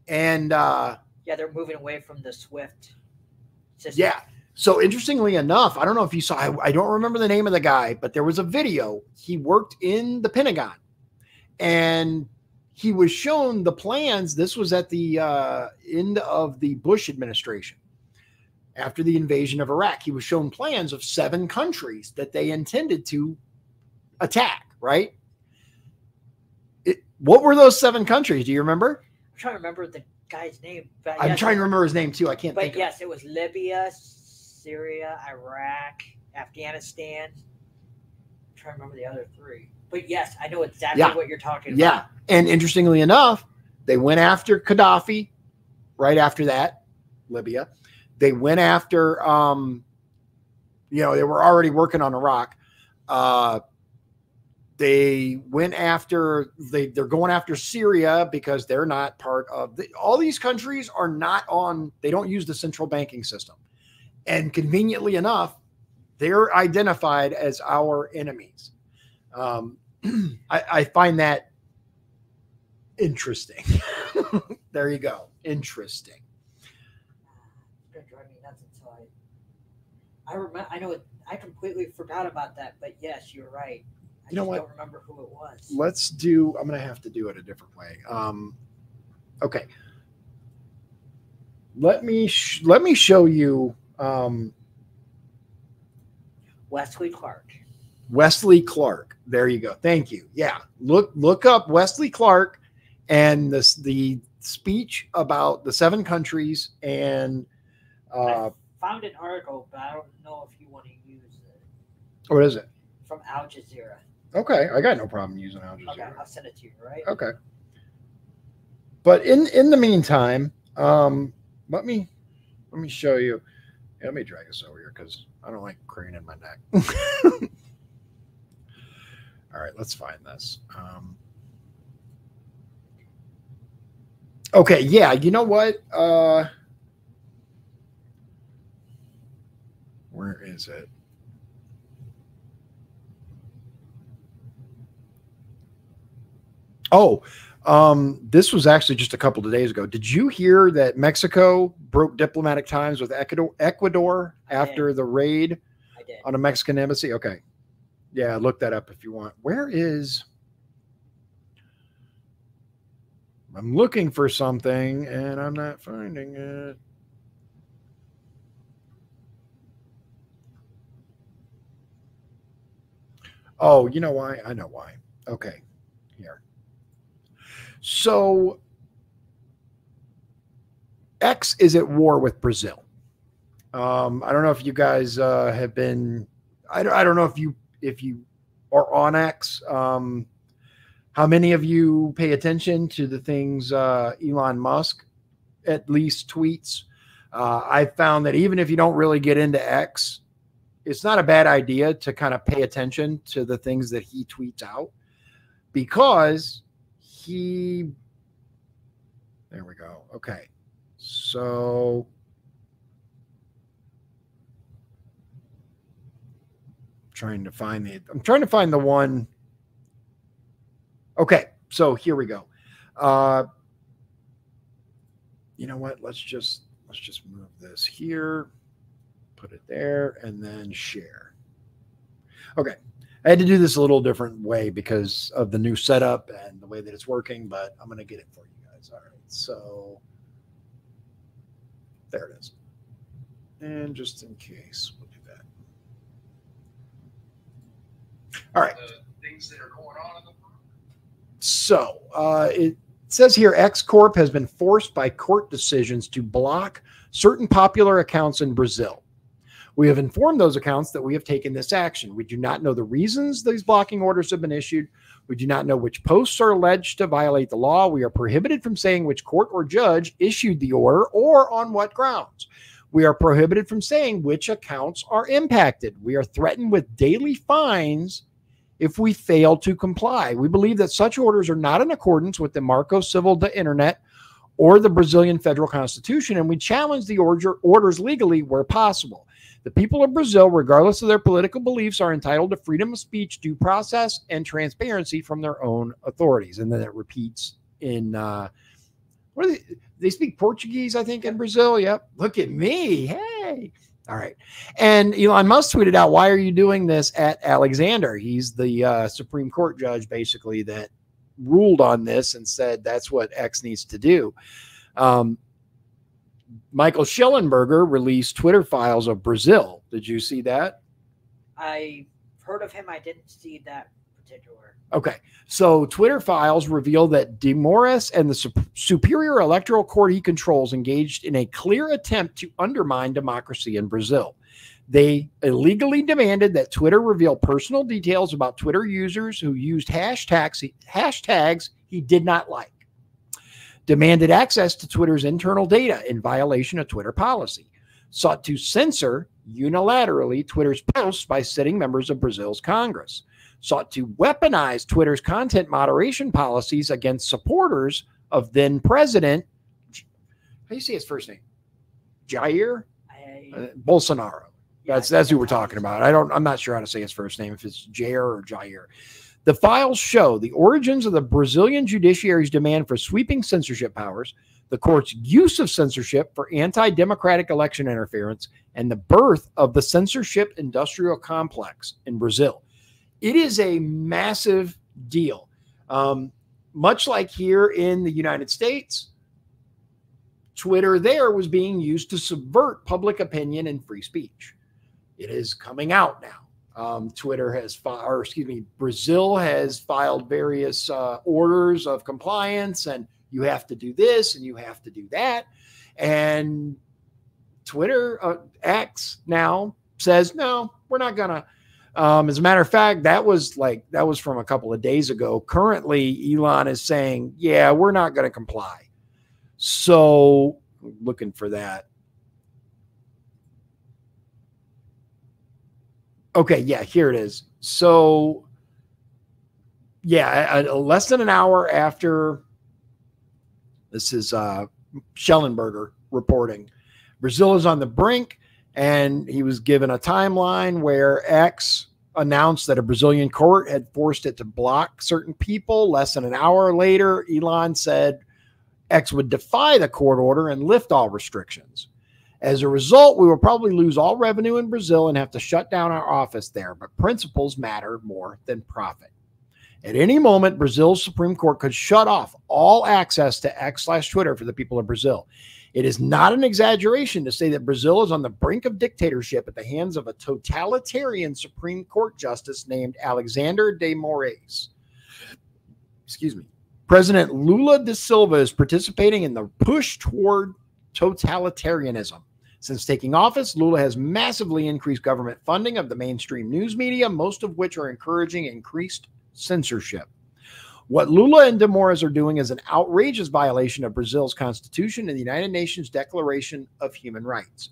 and yeah, they're moving away from the SWIFT system. Yeah. So interestingly enough, I don't know if you saw, I don't remember the name of the guy, but there was a video. He worked in the Pentagon, and he was shown the plans. This was at the end of the Bush administration. After the invasion of Iraq, he was shown plans of 7 countries that they intended to attack, right? What were those 7 countries? Do you remember? I'm trying to remember the guy's name. I'm trying to remember his name too. I can't think of it. But yes, it was Libya, Syria, Iraq, Afghanistan. I'm trying to remember the other 3. But yes, I know exactly what you're talking about. Yeah. And interestingly enough, they went after Gaddafi right after that, Libya. They went after, they were already working on Iraq. They went after, they're going after Syria because they're not part of all these countries are not on, they don't use the central banking system. And conveniently enough, they're identified as our enemies. I find that interesting. There you go. Interesting. I know I completely forgot about that, but yes, you're right. I don't remember who it was. I'm going to have to do it a different way. Okay. Let me show you Wesley Clark. Wesley Clark. There you go. Thank you. Yeah. Look up Wesley Clark and the speech about the 7 countries, and I found an article, but I don't know if you want to use it. What is it? From Al Jazeera. Okay, I got no problem using Al Jazeera. Okay, I'll send it to you, right? Okay. But in the meantime, let me show you. Yeah, let me drag this over here because I don't like craning my neck. All right, let's find this. Okay, yeah, you know what? Where is it? Oh, this was actually just a couple of days ago. Did you hear that Mexico broke diplomatic ties with Ecuador after the raid on a Mexican embassy? Okay. Yeah, look that up if you want. Where is... I'm looking for something, and I'm not finding it. Oh, you know why? I know why. Okay, here. So, X is at war with Brazil. I don't know if you guys have been... I don't know if you are on X. How many of you pay attention to the things Elon Musk at least tweets? I found that even if you don't really get into X, it's not a bad idea to kind of pay attention to the things that he tweets out, because there we go. Okay. So I'm trying to find the one. Okay. So here we go. You know what? Let's just move this here, put it there, and then share. Okay. I had to do this a little different way because of the new setup and the way that it's working, but I'm going to get it for you guys. All right. So there it is. And just in case, we'll do that. All right. Things that are going on in the world. So it says here, X Corp has been forced by court decisions to block certain popular accounts in Brazil. We have informed those accounts that we have taken this action. We do not know the reasons these blocking orders have been issued. We do not know which posts are alleged to violate the law. We are prohibited from saying which court or judge issued the order or on what grounds. We are prohibited from saying which accounts are impacted. We are threatened with daily fines if we fail to comply. We believe that such orders are not in accordance with the Marco Civil da Internet or the Brazilian federal constitution, and we challenge the orders legally where possible. The people of Brazil, regardless of their political beliefs, are entitled to freedom of speech, due process, and transparency from their own authorities. And then it repeats in, what are they speak Portuguese, I think, in Brazil. Yep. Look at me. Hey. All right. And Elon Musk tweeted out, why are you doing this at Alexander? He's the Supreme Court judge, basically, that ruled on this and said that's what X needs to do. Michael Schellenberger released Twitter files of Brazil. Did you see that? I heard of him. I didn't see that particular. Okay. So Twitter files reveal that De Moraes and the Superior Electoral Court he controls engaged in a clear attempt to undermine democracy in Brazil. They illegally demanded that Twitter reveal personal details about Twitter users who used hashtags he did not like. Demanded access to Twitter's internal data in violation of Twitter policy, sought to censor unilaterally Twitter's posts by sitting members of Brazil's Congress, sought to weaponize Twitter's content moderation policies against supporters of then President, how do you say his first name? Jair Bolsonaro. That's who we're talking about. I'm not sure how to say his first name, if it's Jair or Jair. The files show the origins of the Brazilian judiciary's demand for sweeping censorship powers, the court's use of censorship for anti-democratic election interference, and the birth of the censorship industrial complex in Brazil. It is a massive deal. Much like here in the United States, Twitter there was being used to subvert public opinion and free speech. It is coming out now. Brazil has filed various orders of compliance, and you have to do this and you have to do that. And Twitter, X now says, no, we're not gonna. As a matter of fact, that was from a couple of days ago. Currently, Elon is saying, yeah, we're not going to comply. So I'm looking for that. Okay, yeah, here it is. So, yeah, less than an hour after, this is Schellenberger reporting, Brazil is on the brink, and he was given a timeline where X announced that a Brazilian court had forced it to block certain people. Less than an hour later, Elon said X would defy the court order and lift all restrictions. As a result, we will probably lose all revenue in Brazil and have to shut down our office there, but principles matter more than profit. At any moment, Brazil's Supreme Court could shut off all access to X/Twitter for the people of Brazil. It is not an exaggeration to say that Brazil is on the brink of dictatorship at the hands of a totalitarian Supreme Court justice named Alexander de Moraes. Excuse me. President Lula da Silva is participating in the push toward totalitarianism. Since taking office, Lula has massively increased government funding of the mainstream news media, most of which are encouraging increased censorship. What Lula and de Moraes are doing is an outrageous violation of Brazil's constitution and the United Nations Declaration of Human Rights.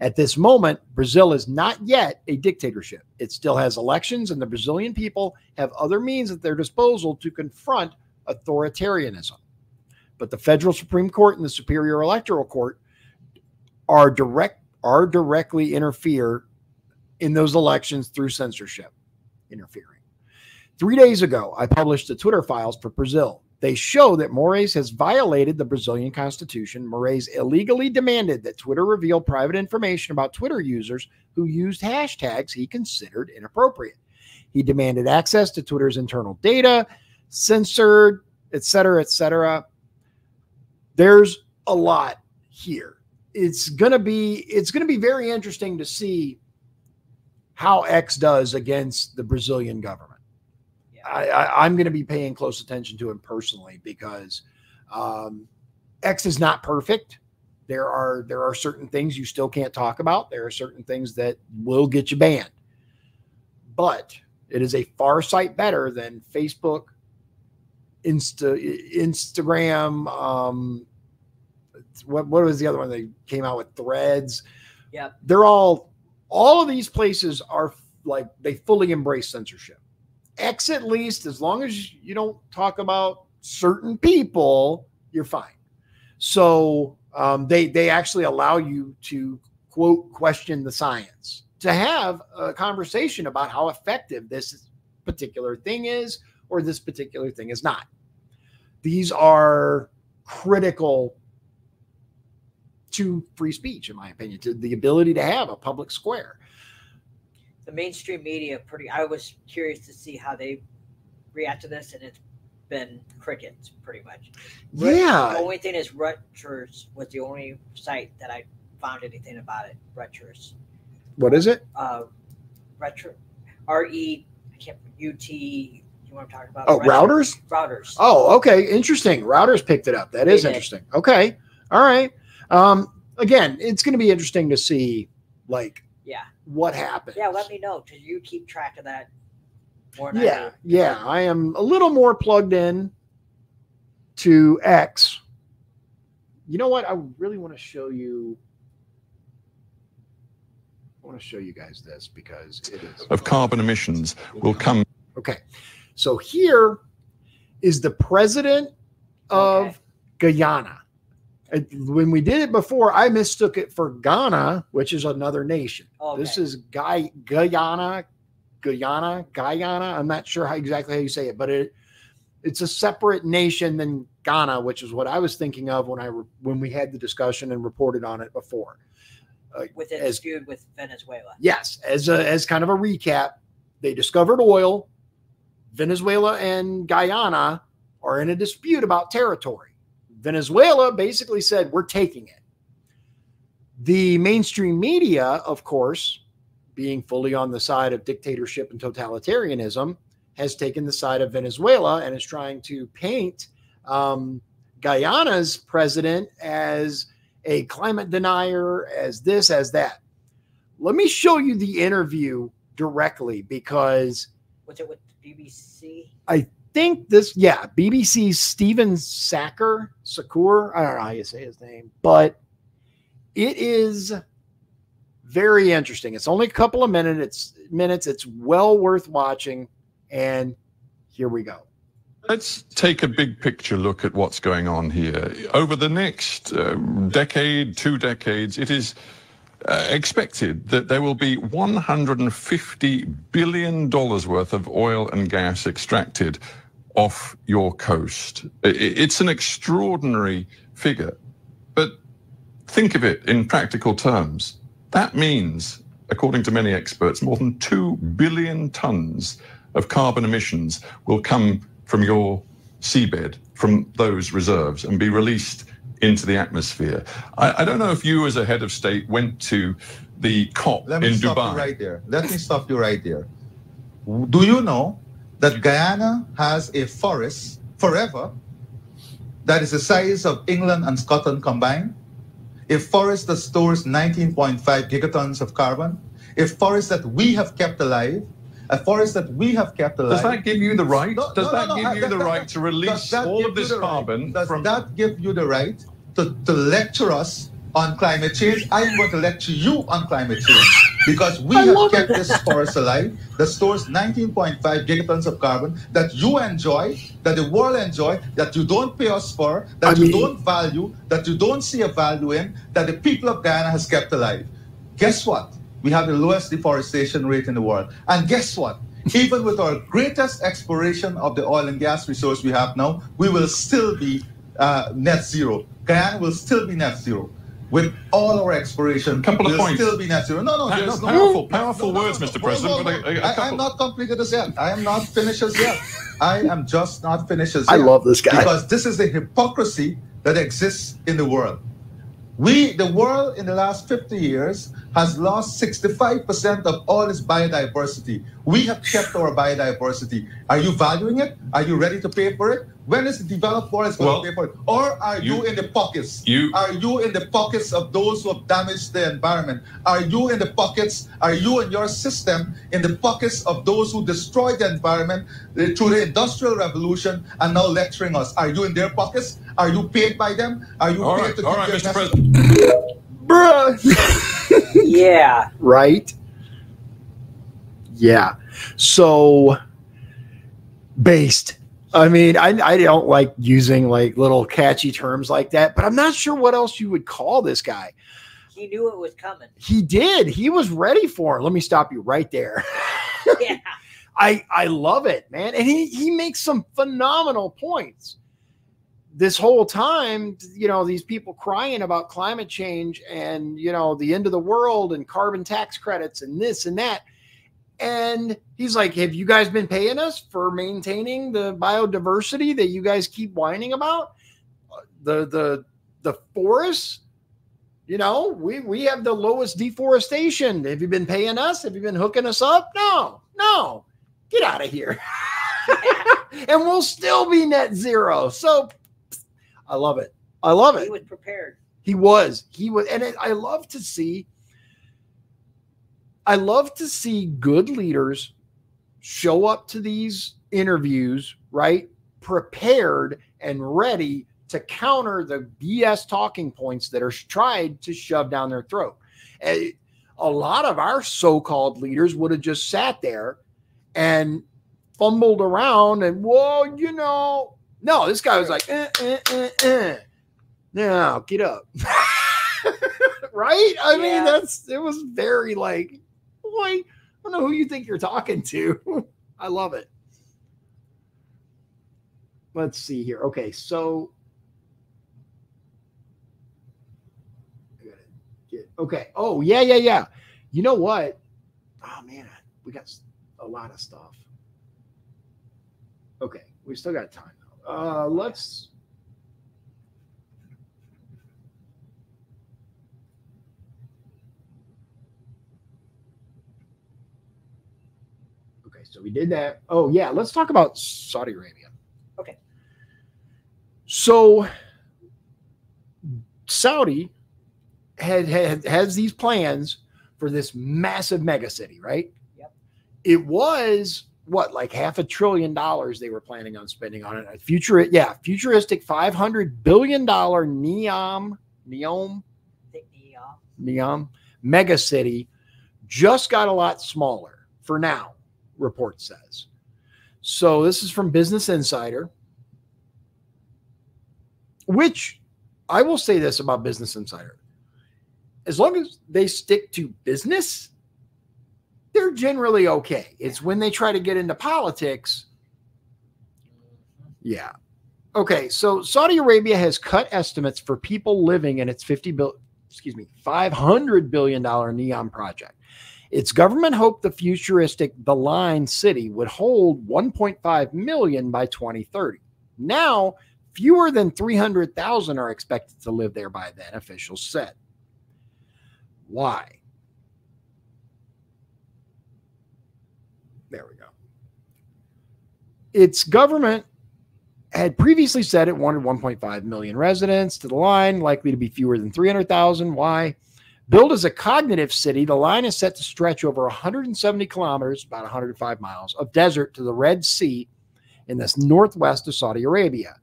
At this moment, Brazil is not yet a dictatorship. It still has elections, and the Brazilian people have other means at their disposal to confront authoritarianism. But the federal Supreme Court and the Superior Electoral Court are directly interfere in those elections through censorship, interfering. 3 days ago, I published the Twitter files for Brazil. They show that Moraes has violated the Brazilian constitution. Moraes illegally demanded that Twitter reveal private information about Twitter users who used hashtags he considered inappropriate. He demanded access to Twitter's internal data, censored, etc., etc. There's a lot here. It's gonna be very interesting to see how X does against the Brazilian government. I'm going to be paying close attention to him personally because X is not perfect. There are certain things you still can't talk about. There are certain things that will get you banned, but it is a far sight better than Facebook, Instagram. What was the other one they came out with? Threads. Yeah, they're all of these places are like they fully embrace censorship. X, at least, as long as you don't talk about certain people, you're fine. So they actually allow you to, quote, question the science, to have a conversation about how effective this particular thing is or this particular thing is not. These are critical to free speech, in my opinion, to the ability to have a public square. The mainstream media, I was curious to see how they react to this, and it's been crickets pretty much. Yeah. The only thing is Rutgers was the only site that I found anything about it. Rutgers. What is it? Rutgers. R-E, I can't, U-T, you want to talk about? Oh, Routers? Routers. Oh, okay. Interesting. Routers picked it up. That is interesting. Okay. All right. Again, it's going to be interesting to see, like, what happened. Yeah, let me know, because you keep track of that more than I do. Yeah, I am a little more plugged in to X. You know what? I really want to show you. I want to show you guys this because it is of carbon emissions will come. Okay, so here is the president of Guyana. When we did it before, I mistook it for Ghana, which is another nation. Okay. This is Guyana. I'm not sure exactly how you say it, but it's a separate nation than Ghana, which is what I was thinking of when we had the discussion and reported on it before. With it skewed with Venezuela. Yes, as kind of a recap, they discovered oil. Venezuela and Guyana are in a dispute about territory. Venezuela basically said, we're taking it. The mainstream media, of course, being fully on the side of dictatorship and totalitarianism, has taken the side of Venezuela and is trying to paint Guyana's president as a climate denier, as this, as that. Let me show you the interview directly because... Was it with the BBC? I think this, BBC's Stephen Sakur. I don't know how you say his name, but it is very interesting. It's only a couple of minutes. It's well worth watching. And here we go. Let's take a big picture look at what's going on here. Over the next decade, 2 decades, it is expected that there will be $150 billion worth of oil and gas extracted off your coast. It's an extraordinary figure, but think of it in practical terms. That means, according to many experts, more than 2 billion tons of carbon emissions will come from your seabed, from those reserves, and be released into the atmosphere. I don't know if you as a head of state went to the COP in Dubai. Let me stop you right there. Let me stop you right there. Do you know that Guyana has a forest forever that is the size of England and Scotland combined? a forest that stores 19.5 gigatons of carbon, a forest that we have kept alive, a forest that we have kept alive. Does that give you the right? No, Does no, that no, give you the right to release all of this carbon? Does that give you the right to lecture us on climate change? I am going to lecture you on climate change because we have kept this forest alive that stores 19.5 gigatons of carbon that you enjoy, that the world enjoy, that you don't pay us for, that you don't value, that you don't see a value in, that the people of Guyana has kept alive. Guess what? We have the lowest deforestation rate in the world. And guess what? Even with our greatest exploration of the oil and gas resource we have now, we will still be net zero. Guyana will still be net zero. With all our exploration, we'll still be net zero. Powerful words, Mr. President. I'm not completed as yet. I am not finished as yet. I am just not finished as yet. I love this guy. Because this is the hypocrisy that exists in the world. The world in the last 50 years has lost 65% of all its biodiversity. We have kept our biodiversity. Are you valuing it? Are you ready to pay for it? When is the developed world going to pay for it? Or are you in the pockets? Are you in the pockets of those who have damaged the environment? Are you in the pockets? Are you and your system in the pockets of those who destroyed the environment through the Industrial Revolution and now lecturing us? Are you in their pockets? Are you paid by them? Are you paid to give their Mr. President? Bruh. Yeah. Right? Yeah. So, based. I mean, I don't like using like little catchy terms like that, but I'm not sure what else you would call this guy. He knew it was coming. He did. He was ready for it. Let me stop you right there. Yeah. I love it, man. And he makes some phenomenal points. This whole time, you know, these people crying about climate change and, you know, the end of the world and carbon tax credits and this and that. And he's like, have you guys been paying us for maintaining the biodiversity that you guys keep whining about? The forests, you know, we have the lowest deforestation. Have you been paying us? Have you been hooking us up? No, get out of here. And we'll still be net zero. So I love it. I love it. He was prepared. He was. And I love to see good leaders show up to these interviews, right? Prepared and ready to counter the BS talking points that are tried to shove down their throat. A lot of our so-called leaders would have just sat there and fumbled around and, well, you know, no, this guy was like, no, get up. Right? I mean, it was very like, boy, I don't know who you think you're talking to. I love it. Let's see here. Okay, so okay. Oh, yeah. You know what? Oh man, we got a lot of stuff. Okay, we still got time. Let's. Okay, so we did that. Oh yeah, let's talk about Saudi Arabia. Okay. So Saudi has these plans for this massive megacity, right? Yep. It was what, like $500 billion they were planning on spending on it. Futuristic $500 billion NEOM megacity just got a lot smaller for now, report says. So this is from Business Insider, which I will say this about Business Insider. As long as they stick to business, they're generally okay. It's when they try to get into politics. Yeah. Okay. So Saudi Arabia has cut estimates for people living in its $500 billion NEOM project. Its government hoped the futuristic The Line city would hold 1.5 million by 2030. Now, fewer than 300,000 are expected to live there by then, officials said. Why? There we go. Its government had previously said it wanted 1.5 million residents to the line, likely to be fewer than 300,000. Why? Billed as a cognitive city, the line is set to stretch over 170 kilometers, about 105 miles, of desert to the Red Sea in the northwest of Saudi Arabia.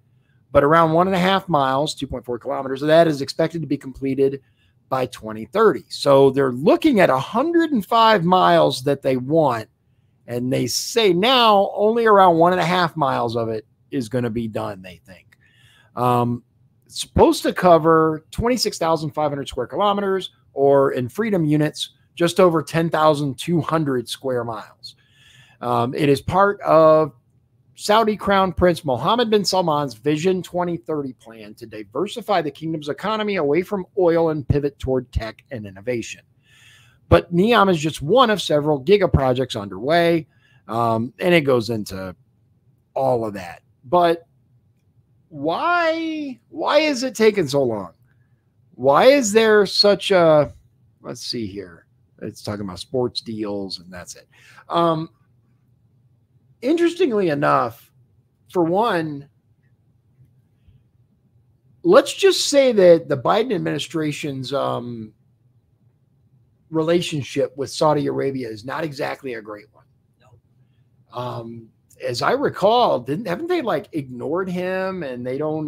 But around 1.5 miles, 2.4 kilometers of that is expected to be completed by 2030. So they're looking at 105 miles that they want, and they say now only around 1.5 miles of it is going to be done, they think. It's supposed to cover 26,500 square kilometers, or in freedom units, just over 10,200 square miles. It is part of Saudi Crown Prince Mohammed bin Salman's Vision 2030 plan to diversify the kingdom's economy away from oil and pivot toward tech and innovation. But NEOM is just one of several giga projects underway, and it goes into all of that. But why is it taking so long? Why is there such a, let's see here. It's talking about sports deals and that's it. Interestingly enough, for one, let's just say that the Biden administration's relationship with Saudi Arabia is not exactly a great one. No. As I recall, haven't they like ignored him, and they don't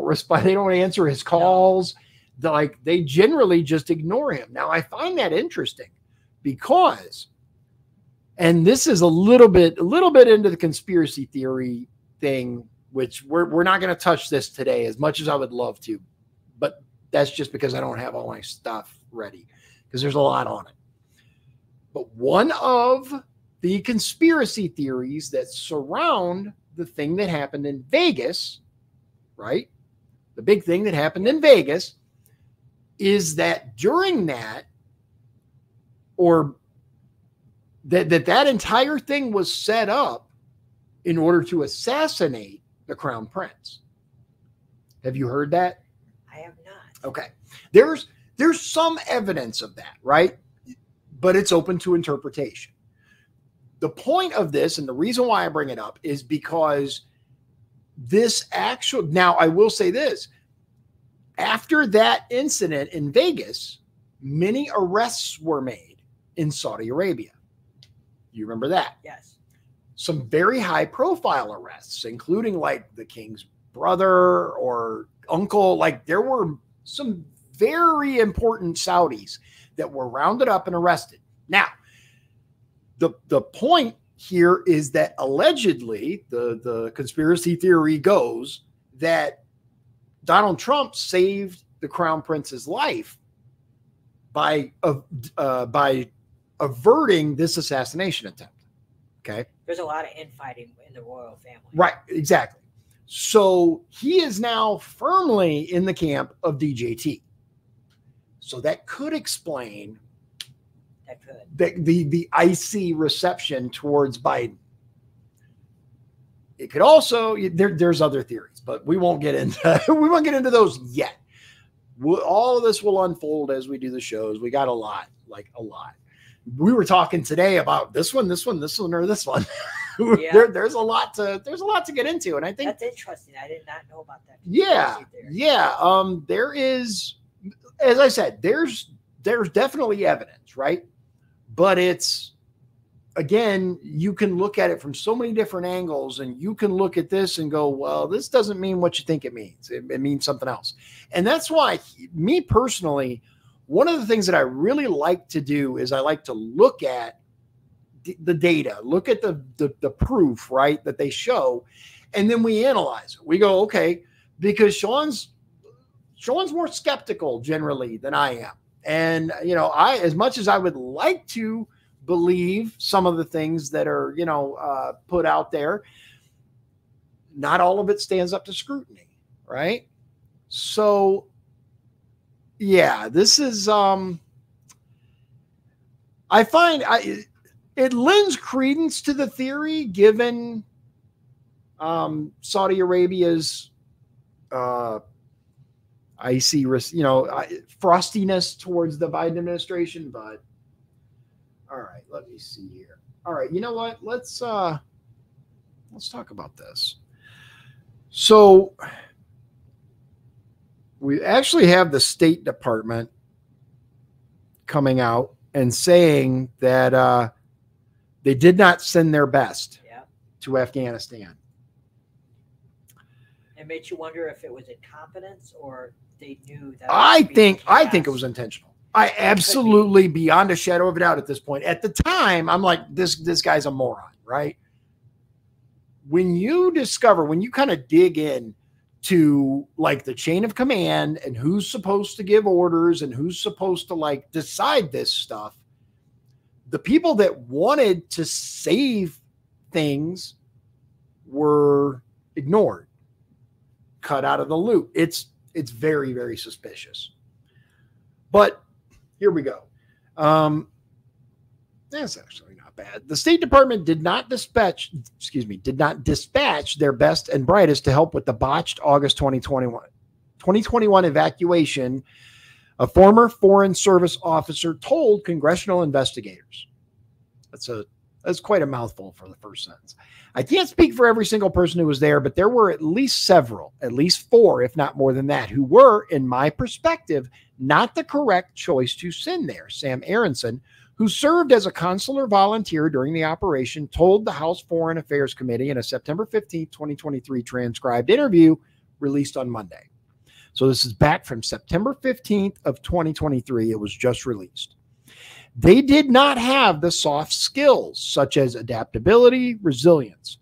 respond, they don't answer his calls? No. They generally just ignore him. Now I find that interesting because, and this is a little bit into the conspiracy theory thing, which we're not going to touch this today as much as I would love to, but that's just because I don't have all my stuff ready, because there's a lot on it. But one of the conspiracy theories that surround the thing that happened in Vegas, right? The big thing that happened in Vegas is that during that, or that entire thing was set up in order to assassinate the crown prince. Have you heard that? I have not. Okay. There's some evidence of that, right? But it's open to interpretation. The point of this, and the reason why I bring it up, is because now I will say this, after that incident in Vegas, many arrests were made in Saudi Arabia. You remember that? Yes. Some very high profile arrests, including like the king's brother or uncle. Like there were some very important Saudis that were rounded up and arrested. Now, the point here is that allegedly the conspiracy theory goes that Donald Trump saved the crown prince's life by averting this assassination attempt. Okay. There's a lot of infighting in the royal family. Right. Exactly. So he is now firmly in the camp of DJT. So that could explain the icy reception towards Biden. It could also, there's other theories, but we won't get into those yet. All of this will unfold as we do the shows. We got a lot. We were talking today about this one, or this one. Yeah. There's a lot to get into, and I think that's interesting. I did not know about that. Yeah. There is, as I said, there's definitely evidence, right? But it's, again, you can look at it from so many different angles, and you can look at this and go, well, this doesn't mean what you think it means. It means something else. And that's why, me personally, one of the things that I really like to do is I like to look at the data, look at the proof, right, that they show, and then we analyze it. We go, okay, because Shawn's more skeptical generally than I am. And, as much as I would like to believe some of the things that are, put out there, not all of it stands up to scrutiny, right? So, yeah, this is, I find it lends credence to the theory given Saudi Arabia's icy, frostiness towards the Biden administration. But all right, let me see here. All right, you know what? Let's talk about this. So we actually have the State Department coming out and saying that they did not send their best to Afghanistan. It makes you wonder if it was incompetence or they knew that. I think it was intentional. I absolutely, beyond a shadow of a doubt at this point. At the time, I'm like, this guy's a moron, right? When you kind of dig in to like the chain of command and who's supposed to give orders and who's supposed to like decide this stuff, the people that wanted to save things were ignored, cut out of the loop. It's very, very suspicious. But here we go. That's actually not bad. The State Department did not dispatch their best and brightest to help with the botched August 2021 evacuation. A former Foreign Service officer told congressional investigators. That's quite a mouthful for the first sentence. I can't speak for every single person who was there, but there were at least four, if not more than that, who were, in my perspective, not the correct choice to send there. Sam Aronson, who served as a consular volunteer during the operation, told the House Foreign Affairs Committee in a September 15, 2023 transcribed interview released on Monday. So this is back from September 15th of 2023. It was just released. They did not have the soft skills such as adaptability, resilience,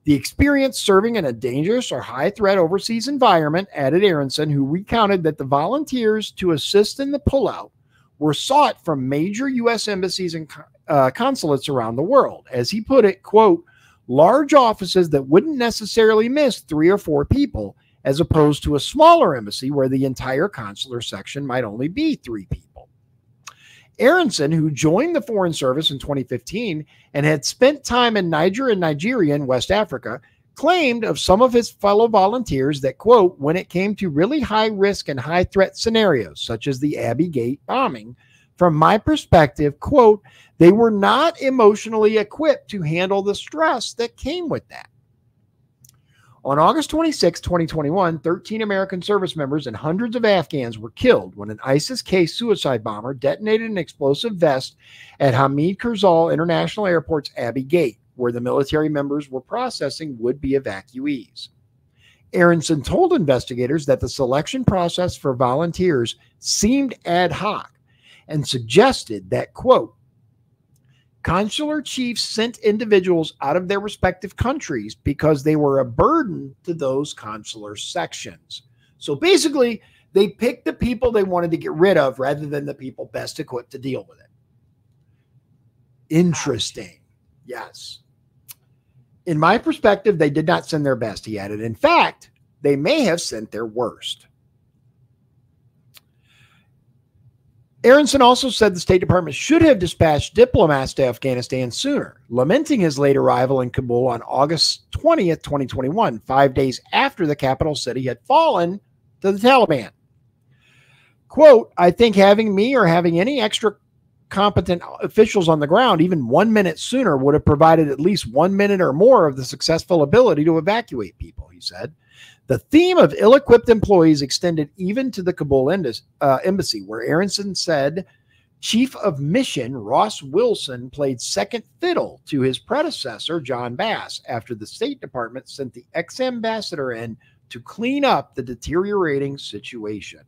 the experience serving in a dangerous or high-threat overseas environment, added Aronson, who recounted that the volunteers to assist in the pullout were sought from major U.S. embassies and consulates around the world. As he put it, quote, large offices that wouldn't necessarily miss 3 or 4 people, as opposed to a smaller embassy where the entire consular section might only be 3 people. Aronson, who joined the Foreign Service in 2015 and had spent time in Niger and Nigeria in West Africa, claimed of some of his fellow volunteers that, quote, when it came to really high risk and high threat scenarios, such as the Abbey Gate bombing, from my perspective, quote, they were not emotionally equipped to handle the stress that came with that. On August 26, 2021, 13 American service members and hundreds of Afghans were killed when an ISIS-K suicide bomber detonated an explosive vest at Hamid Karzai International Airport's Abbey Gate, where the military members were processing would-be evacuees. Aronson told investigators that the selection process for volunteers seemed ad hoc and suggested that, quote, consular chiefs sent individuals out of their respective countries because they were a burden to those consular sections. So basically, they picked the people they wanted to get rid of rather than the people best equipped to deal with it. Interesting. Yes. In my perspective, they did not send their best, he added. In fact, they may have sent their worst. Aronson also said the State Department should have dispatched diplomats to Afghanistan sooner, lamenting his late arrival in Kabul on August 20th, 2021, 5 days after the capital city had fallen to the Taliban. Quote, I think having me or having any extra competent officials on the ground even 1 minute sooner would have provided at least 1 minute or more of the successful ability to evacuate people, he said. The theme of ill-equipped employees extended even to the Kabul embassy, where Aronson said Chief of Mission Ross Wilson played second fiddle to his predecessor, John Bass, after the State Department sent the ex-ambassador in to clean up the deteriorating situation.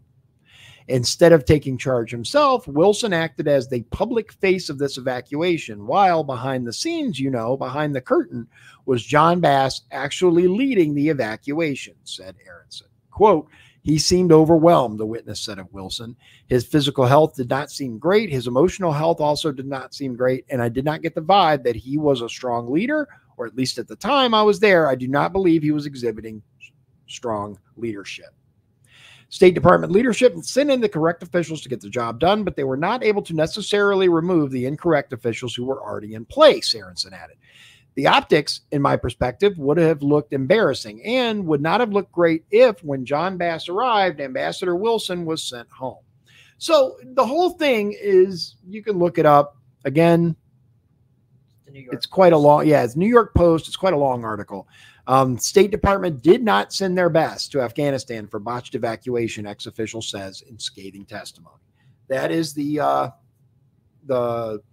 Instead of taking charge himself, Wilson acted as the public face of this evacuation, while behind the scenes, behind the curtain, was John Bass actually leading the evacuation, said Aronson. Quote, he seemed overwhelmed, the witness said of Wilson. His physical health did not seem great. His emotional health also did not seem great, and I did not get the vibe that he was a strong leader, or at least at the time I was there, I do not believe he was exhibiting strong leadership. State Department leadership sent in the correct officials to get the job done, but they were not able to necessarily remove the incorrect officials who were already in place, Aronson added. The optics, in my perspective, would have looked embarrassing and would not have looked great if, when John Bass arrived, Ambassador Wilson was sent home. So the whole thing is, you can look it up. Again, it's quite a long, it's New York Post. It's quite a long article. State Department did not send their best to Afghanistan for botched evacuation, ex-official says in scathing testimony. That is the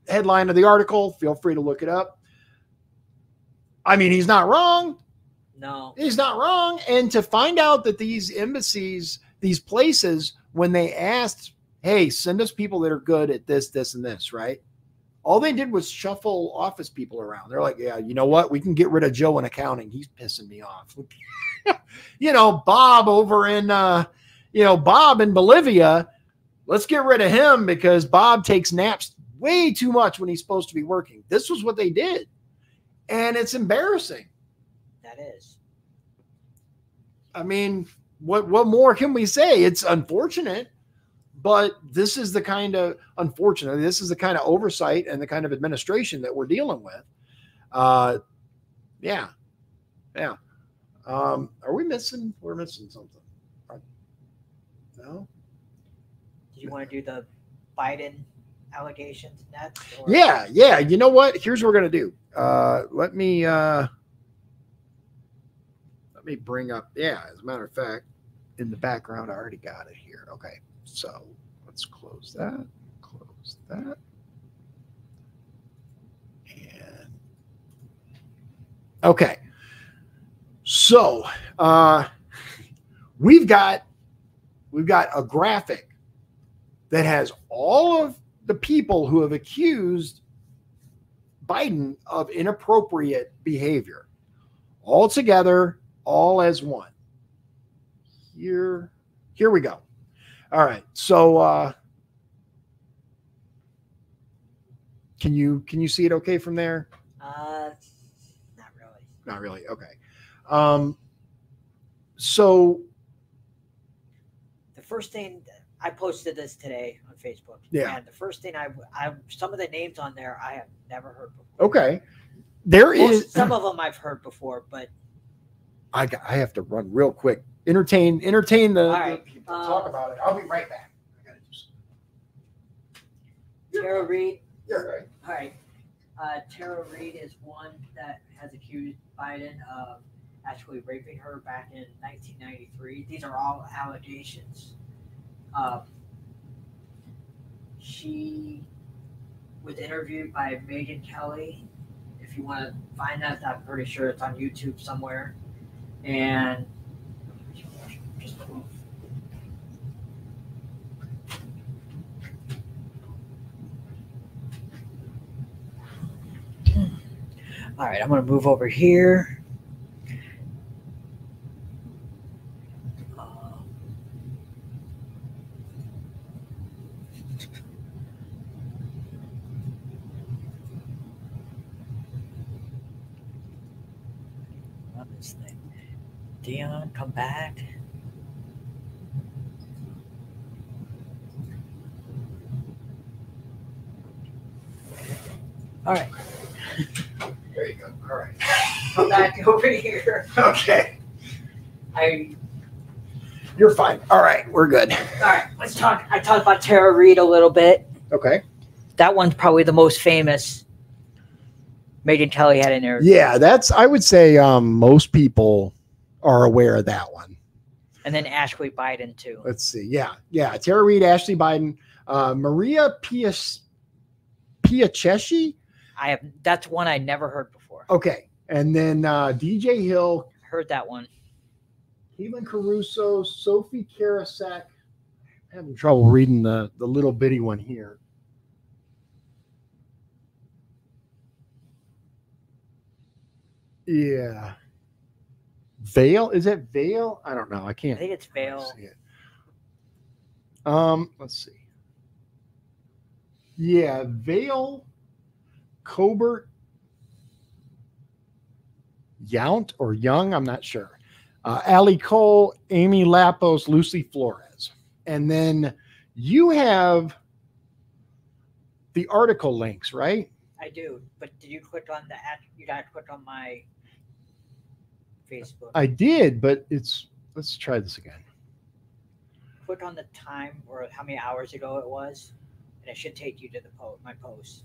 headline of the article. Feel free to look it up. I mean, he's not wrong. No, he's not wrong. And to find out that these embassies, these places, when they asked, hey, send us people that are good at this, this, and this, right? All they did was shuffle office people around. They're like, yeah, you know what? We can get rid of Joe in accounting. He's pissing me off. Bob over in, Bob in Bolivia. Let's get rid of him because Bob takes naps way too much when he's supposed to be working. This was what they did. And it's embarrassing. That is. I mean, what more can we say? It's unfortunate. But this is the kind of, unfortunately, this is the kind of oversight and the kind of administration that we're dealing with. Yeah. Are we missing? We're missing something. No? Do you want to do the Biden allegations next? Or? Yeah. You know what? Here's what we're going to do. Let me bring up, as a matter of fact, in the background, I already got it here. Okay. So let's close that, and okay. So we've got a graphic that has all of the people who have accused Biden of inappropriate behavior, all together, all as one. Here we go. All right. So can you see it okay from there? Not really. Not really. Okay. So the first thing I posted this today on Facebook. Yeah. And the first thing I some of the names on there I have never heard before. Okay. There is some of them I've heard before, but I have to run real quick. Entertain the, right. the people. Talk about it. I'll be right back. I gotta do something. Tara Reid. You're right. All right. Tara Reid is one that has accused Biden of actually raping her back in 1993. These are all allegations. She was interviewed by Megyn Kelly. If you want to find that, I'm pretty sure it's on YouTube somewhere. And all right, I'm going to move over here. Love this thing. Dion, come back. All right. There you go. All right. Come back over here. Okay. You're fine. All right. We're good. All right. Let's talk. I talked about Tara Reid a little bit. Okay. That one's probably the most famous. Megyn Kelly had in there. Yeah, I would say most people are aware of that one. And then Ashley Biden too. Let's see. Yeah. Tara Reid, Ashley Biden, Maria Piacetti. That's one I never heard before. Okay. And then DJ Hill. Heard that one. Caitlin Caruso, Sophie Karasak. I'm having trouble reading the little bitty one here. Yeah. Vale? Is it Vale? I don't know. I can't. I think it's Vale. See it. Let's see. Yeah, Vale, Colbert, Yount or Young, I'm not sure. Ali Cole, Amy Lapos, Lucy Flores. And then you have the article links, right? I do, but did you click on you got to click on my Facebook. I did, but let's try this again. Click on the time or how many hours ago it was, and it should take you to my post.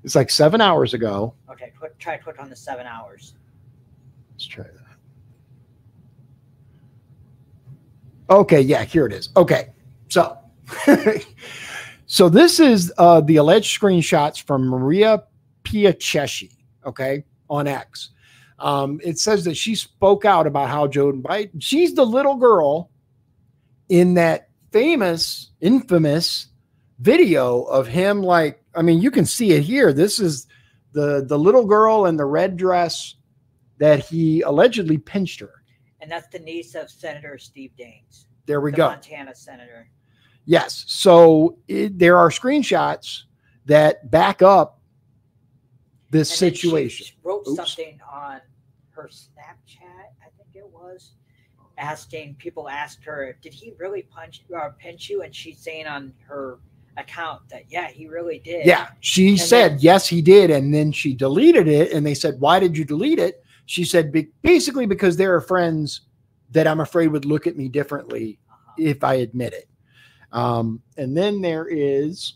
It's like 7 hours ago. Okay, try to click on the 7 hours. Let's try that. Okay, yeah, here it is. Okay, so so this is the alleged screenshots from Maria Piacetti, okay, on X. It says that she spoke out about how Joe Biden, she's the little girl in that infamous video of him, like, I mean, you can see it here. This is the little girl in the red dress that he allegedly pinched her. And that's the niece of Senator Steve Daines. There we the go. Montana senator. Yes. So there are screenshots that back up this situation. She wrote something on her Snapchat, I think it was, people asked her, did he really pinch you? And she's saying on her account that, yeah, he really did. Yeah. She said, yes, he did. And then she deleted it. And they said, why did you delete it? She said, basically because there are friends that I'm afraid would look at me differently if I admit it. And then there is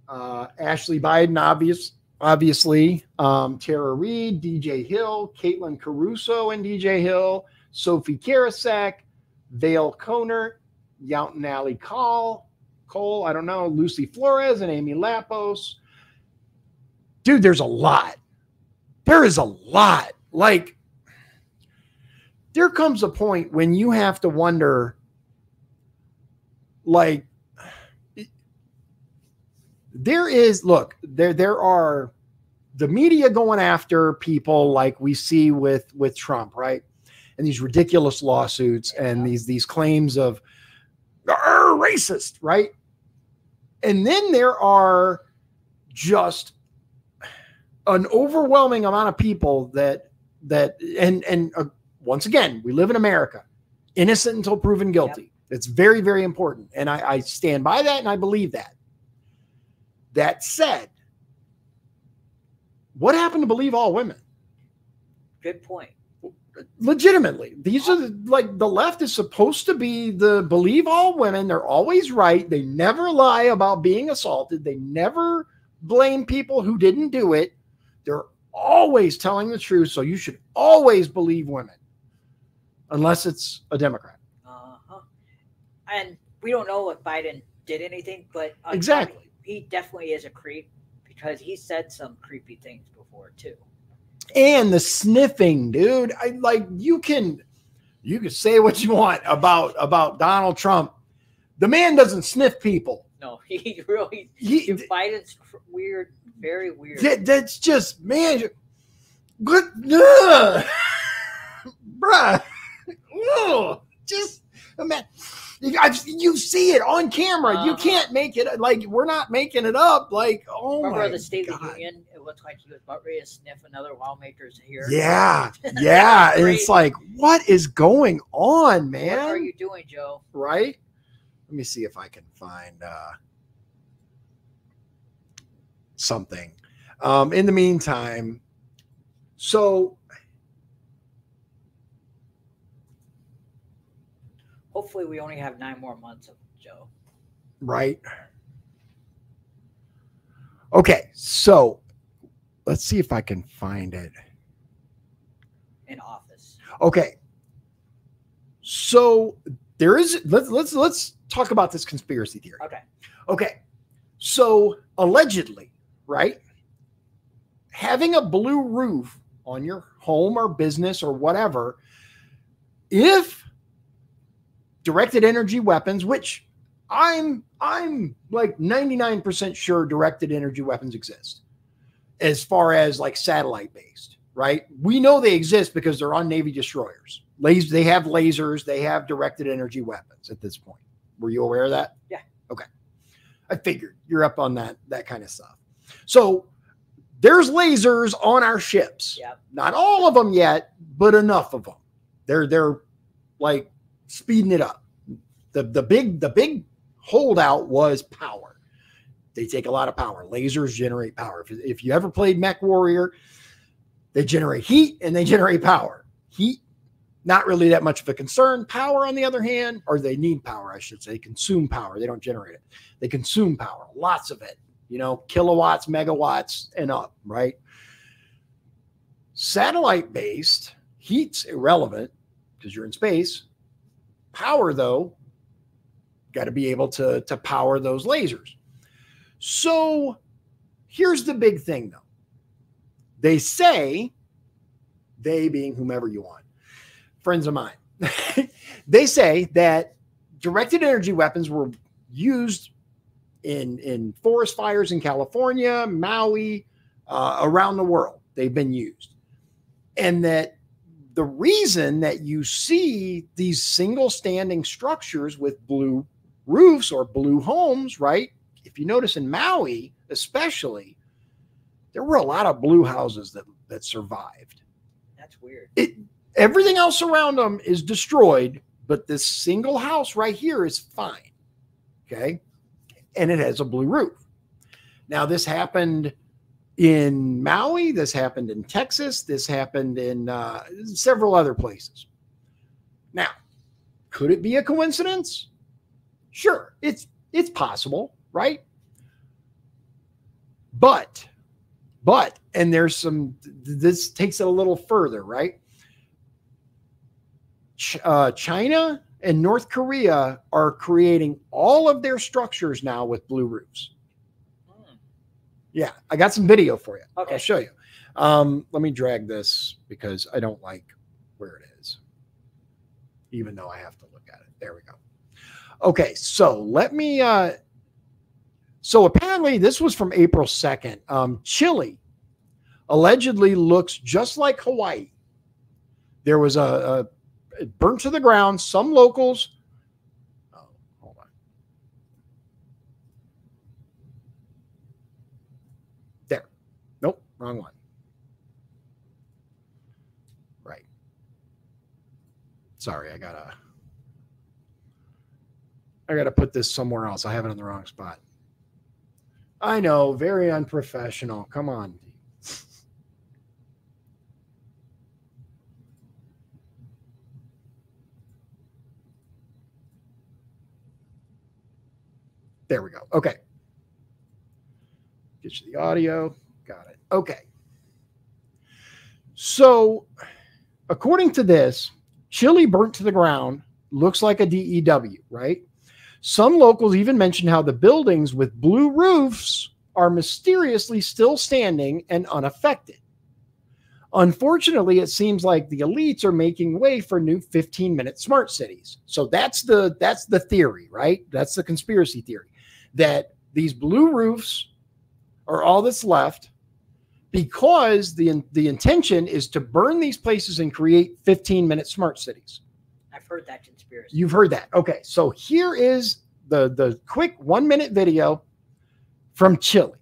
Ashley Biden, obviously, Tara Reid, DJ Hill, Caitlin Caruso and DJ Hill, Sophie Karasek, Vale Conert, Younton Alley Cole, I don't know, Lucy Flores and Amy Lapos. Dude, there's a lot. There is a lot. Like, there comes a point when you have to wonder, like, there are the media going after people like we see with Trump, right? And these ridiculous lawsuits and these claims of racist, right? And then there are just an overwhelming amount of people that once again, we live in America, innocent until proven guilty. Yep. It's very, very important. And I stand by that and I believe that. That said, what happened to believe all women? Good point. Legitimately, these are like the left is supposed to be the believe all women. They're always right. They never lie about being assaulted. They never blame people who didn't do it. They're always telling the truth. So you should always believe women, unless it's a Democrat. And we don't know if Biden did anything, but exactly, he definitely is a creep because he said some creepy things before too. And the sniffing, dude. You can say what you want about Donald Trump. The man doesn't sniff people. No, he really. Biden's weird, very weird. That's just, man. Good, bruh. Just man. You see it on camera. You can't make it like we're not making it up. Like, oh my God. Remember the State of the Union? It looked like he was about ready to sniff another lawmaker's hair. Yeah, yeah. And it's like, what is going on, man? What are you doing, Joe? Right? Let me see if I can find something. In the meantime, so hopefully we only have 9 more months of Joe. Right. Okay, so let's see if I can find it. In office. Okay. So there is let's talk about this conspiracy theory. Okay. Okay. So allegedly, right? Having a blue roof on your home or business or whatever, if directed energy weapons, which I'm like 99% sure directed energy weapons exist as far as like satellite based, right? We know they exist because they're on Navy destroyers. They have lasers, they have directed energy weapons at this point. Were you aware of that? Yeah. Okay. I figured you're up on that kind of stuff. So there's lasers on our ships. Yep. Not all of them yet, but enough of them. They're like speeding it up. The big holdout was power. They take a lot of power. Lasers generate power. If you ever played Mech Warrior, they generate heat and they generate power. Heat, not really that much of a concern. Power, on the other hand, or they need power, I should say. They consume power. They don't generate it. They consume power, lots of it. You know, kilowatts, megawatts, and up, right? Satellite-based, heat's irrelevant because you're in space. Power, though, got to be able to power those lasers. So here's the big thing, though. They say, they being whomever you want, friends of mine, they say that directed energy weapons were used in forest fires in California, Maui, around the world. They've been used. And that the reason that you see these single standing structures with blue roofs or blue homes, right? If you notice in Maui, especially, there were a lot of blue houses that survived. That's weird. Everything else around them is destroyed, but this single house right here is fine. Okay. And it has a blue roof. Now, this happened in Maui. This happened in Texas. This happened in several other places. Now, could it be a coincidence? Sure. It's possible, right? But, and there's this takes it a little further, right? China and North Korea are creating all of their structures now with blue roofs. Yeah, I got some video for you. Okay. I'll show you. Let me drag this because I don't like where it is, even though I have to look at it. There we go. Okay, so let me, so apparently this was from April 2nd. Chile allegedly looks just like Hawaii. There was it burnt to the ground. Some locals, oh, hold on. There. Nope, wrong one. Right. Sorry, I gotta put this somewhere else. I have it in the wrong spot. I know, very unprofessional. Come on. There we go. Okay. Get you the audio. Got it. Okay. So, according to this, Chile burnt to the ground looks like a DEW, right? Some locals even mentioned how the buildings with blue roofs are mysteriously still standing and unaffected. Unfortunately, it seems like the elites are making way for new 15-minute smart cities. So that's the theory, right? That's the conspiracy theory, that these blue roofs are all that's left because the intention is to burn these places and create 15-minute smart cities. I've heard that conspiracy. You've heard that. Okay, so here is the quick 1-minute video from Chile.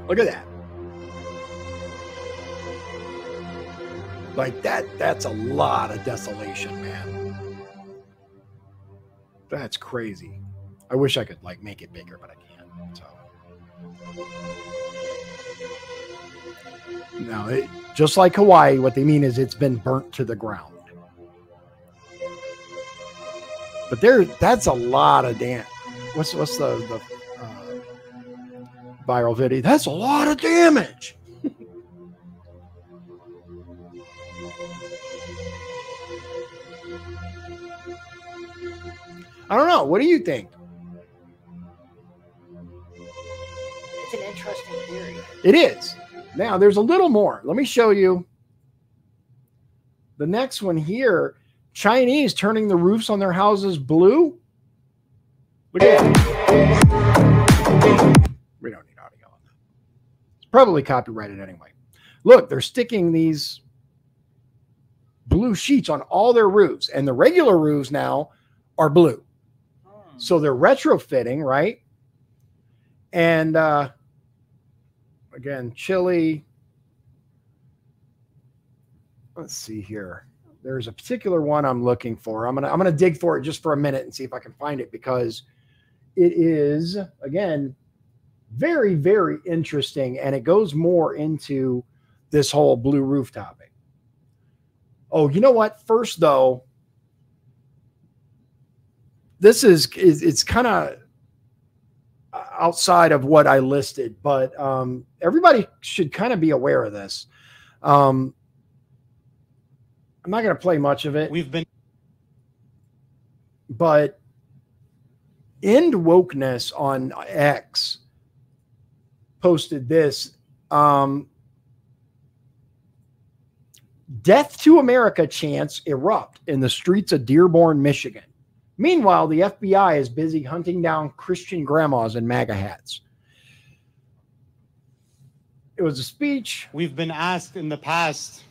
Look at that. Like that's a lot of desolation, man. That's crazy. I wish I could like make it bigger, but I can't. So no, just like Hawaii, what they mean is it's been burnt to the ground. But that's a lot of damage. What's the viral video? That's a lot of damage. I don't know. What do you think? It's an interesting theory. It is. Now, there's a little more. Let me show you the next one here. Chinese turning the roofs on their houses blue. Look at that. We don't need audio on that. It's probably copyrighted anyway. Look, they're sticking these blue sheets on all their roofs, and the regular roofs now are blue. So they're retrofitting, right? And again, Chile. Let's see here. There's a particular one I'm looking for. I'm gonna dig for it just for a minute and see if I can find it, because it is, again, very, very interesting, and it goes more into this whole blue roof topic. Oh, you know what? First, though, this is it's kind of outside of what I listed, but everybody should kind of be aware of this. I'm not going to play much of it. But End Wokeness on X posted this. Death to America chants erupt in the streets of Dearborn, Michigan. Meanwhile, the FBI is busy hunting down Christian grandmas in MAGA hats. It was a speech. We've been asked in the past,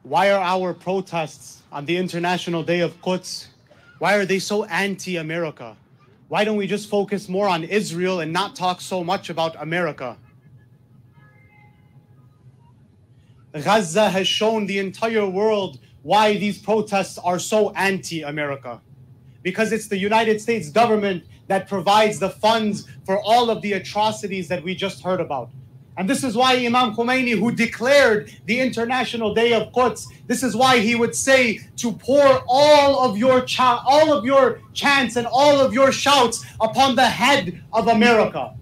why are our protests on the International Day of Quds, why are they so anti-America? Why don't we just focus more on Israel and not talk so much about America? Gaza has shown the entire world why these protests are so anti-America. Because it's the United States government that provides the funds for all of the atrocities that we just heard about. And this is why Imam Khomeini, who declared the International Day of Quds, this is why he would say to pour all of your chants and all of your shouts upon the head of America.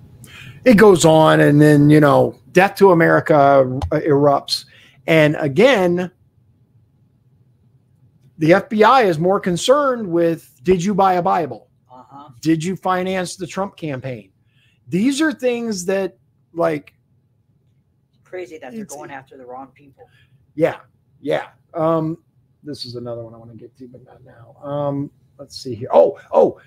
It goes on, and then, you know, death to America erupts. And again, the FBI is more concerned with, did you buy a Bible? Did you finance the Trump campaign? These are things that, like, crazy that they're going after the wrong people. Yeah. Yeah. This is another one I want to get to, but not now. Let's see here. Oh,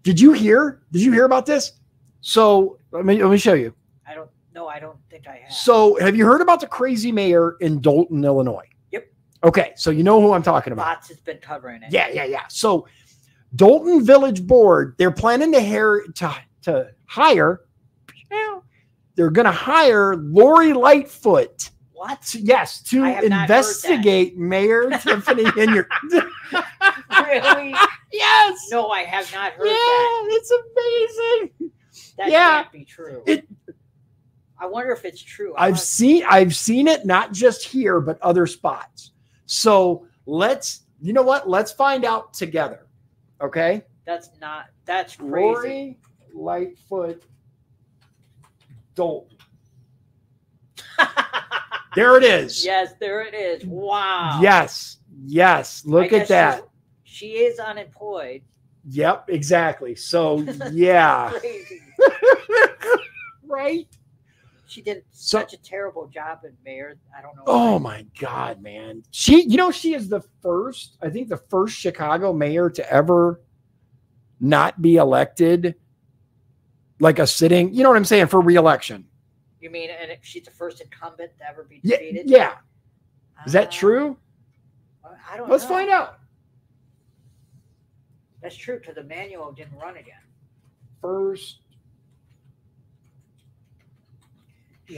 did you hear about this? So let me show you. I don't think I have. So have you heard about the crazy mayor in Dalton, Illinois? Yep. Okay. So you know who I'm talking about. Bots has been covering it. Yeah. So Dalton Village Board, they're planning to hire, they're going to hire Lori Lightfoot. What? Yes, to investigate Mayor Tiffany Henyard. Really? Yes. No, I have not heard that. Yeah, it's amazing. That can't be true. I wonder if it's true. I've seen it not just here, but other spots. So you know what? Let's find out together. Okay. That's crazy. Lori Lightfoot Dalton. There it is. Yes, there it is. Wow. Yes. Look at that. She is unemployed. Yep, exactly. So yeah. Crazy. Right? She did such a terrible job in mayor. I don't know. Oh my God, man. She is the first Chicago mayor to ever not be elected, like a sitting, you know what I'm saying, for re-election. You mean, and she's the first incumbent to ever be defeated? Yeah. Is that true? I don't know. Let's find out. That's true, because Emmanuel didn't run again. First.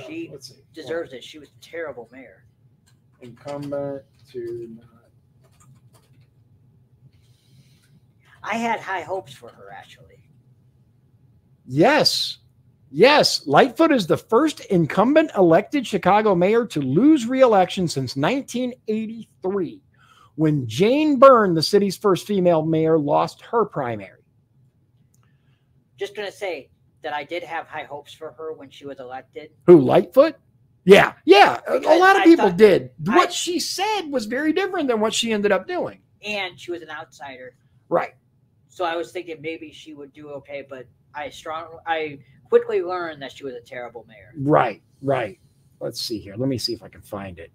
She deserves it. She was a terrible mayor. Incumbent to not. I had high hopes for her, actually. Yes. Lightfoot is the first incumbent elected Chicago mayor to lose re-election since 1983, when Jane Byrne, the city's first female mayor, lost her primary. Just going to say that I did have high hopes for her when she was elected. Who, Lightfoot? Yeah. A lot of people did. What she said was very different than what she ended up doing. And she was an outsider. Right. So I was thinking maybe she would do okay, but I quickly learned that she was a terrible mayor. Right. Let's see here. Let me see if I can find it.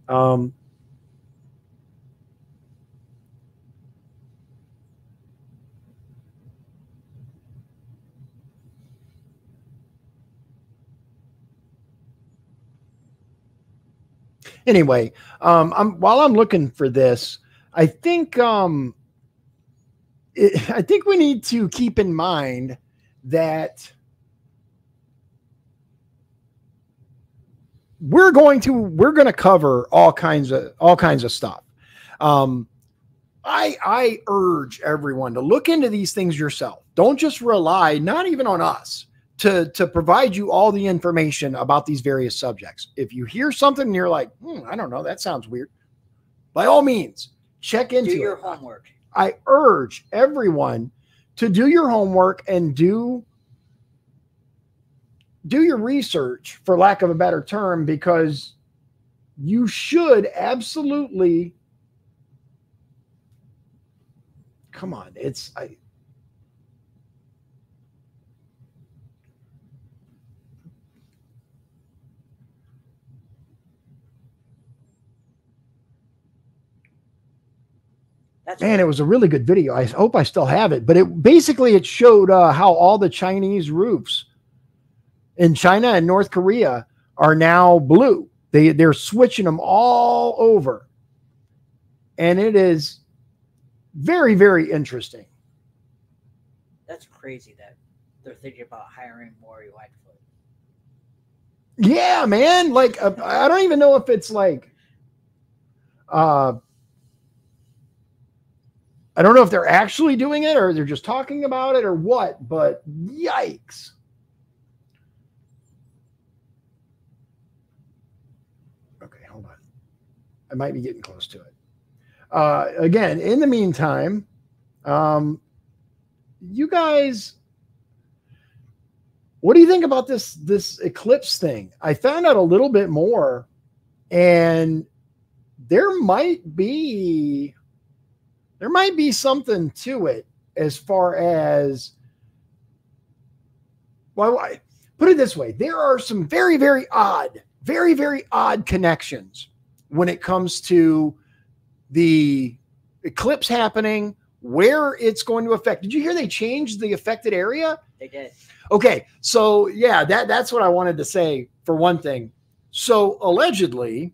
Anyway, while I'm looking for this, I think we need to keep in mind that we're going to cover all kinds of stuff. I urge everyone to look into these things yourself. Don't just rely, not even on us, to provide you all the information about these various subjects. If you hear something and you're like, I don't know, that sounds weird, by all means, check into it. Do your homework. I urge everyone to do your homework and do your research, for lack of a better term, because you should absolutely, come on, man, it was a really good video. I hope I still have it, but it showed how all the Chinese roofs in China and North Korea are now blue. They're switching them all over, and it is very, very interesting. That's crazy that they're thinking about hiring Maury Lightfoot. Yeah, man. Like I don't even know if it's like I don't know if they're actually doing it or they're just talking about it or what, but yikes. Okay, hold on. I might be getting close to it. Again, in the meantime, you guys, what do you think about this eclipse thing? I found out a little bit more, and there might be something to it as far as, well, put it this way. There are some very, very odd connections when it comes to the eclipse happening, where it's going to affect. Did you hear they changed the affected area? They did. Okay. So yeah, that's what I wanted to say for one thing. So allegedly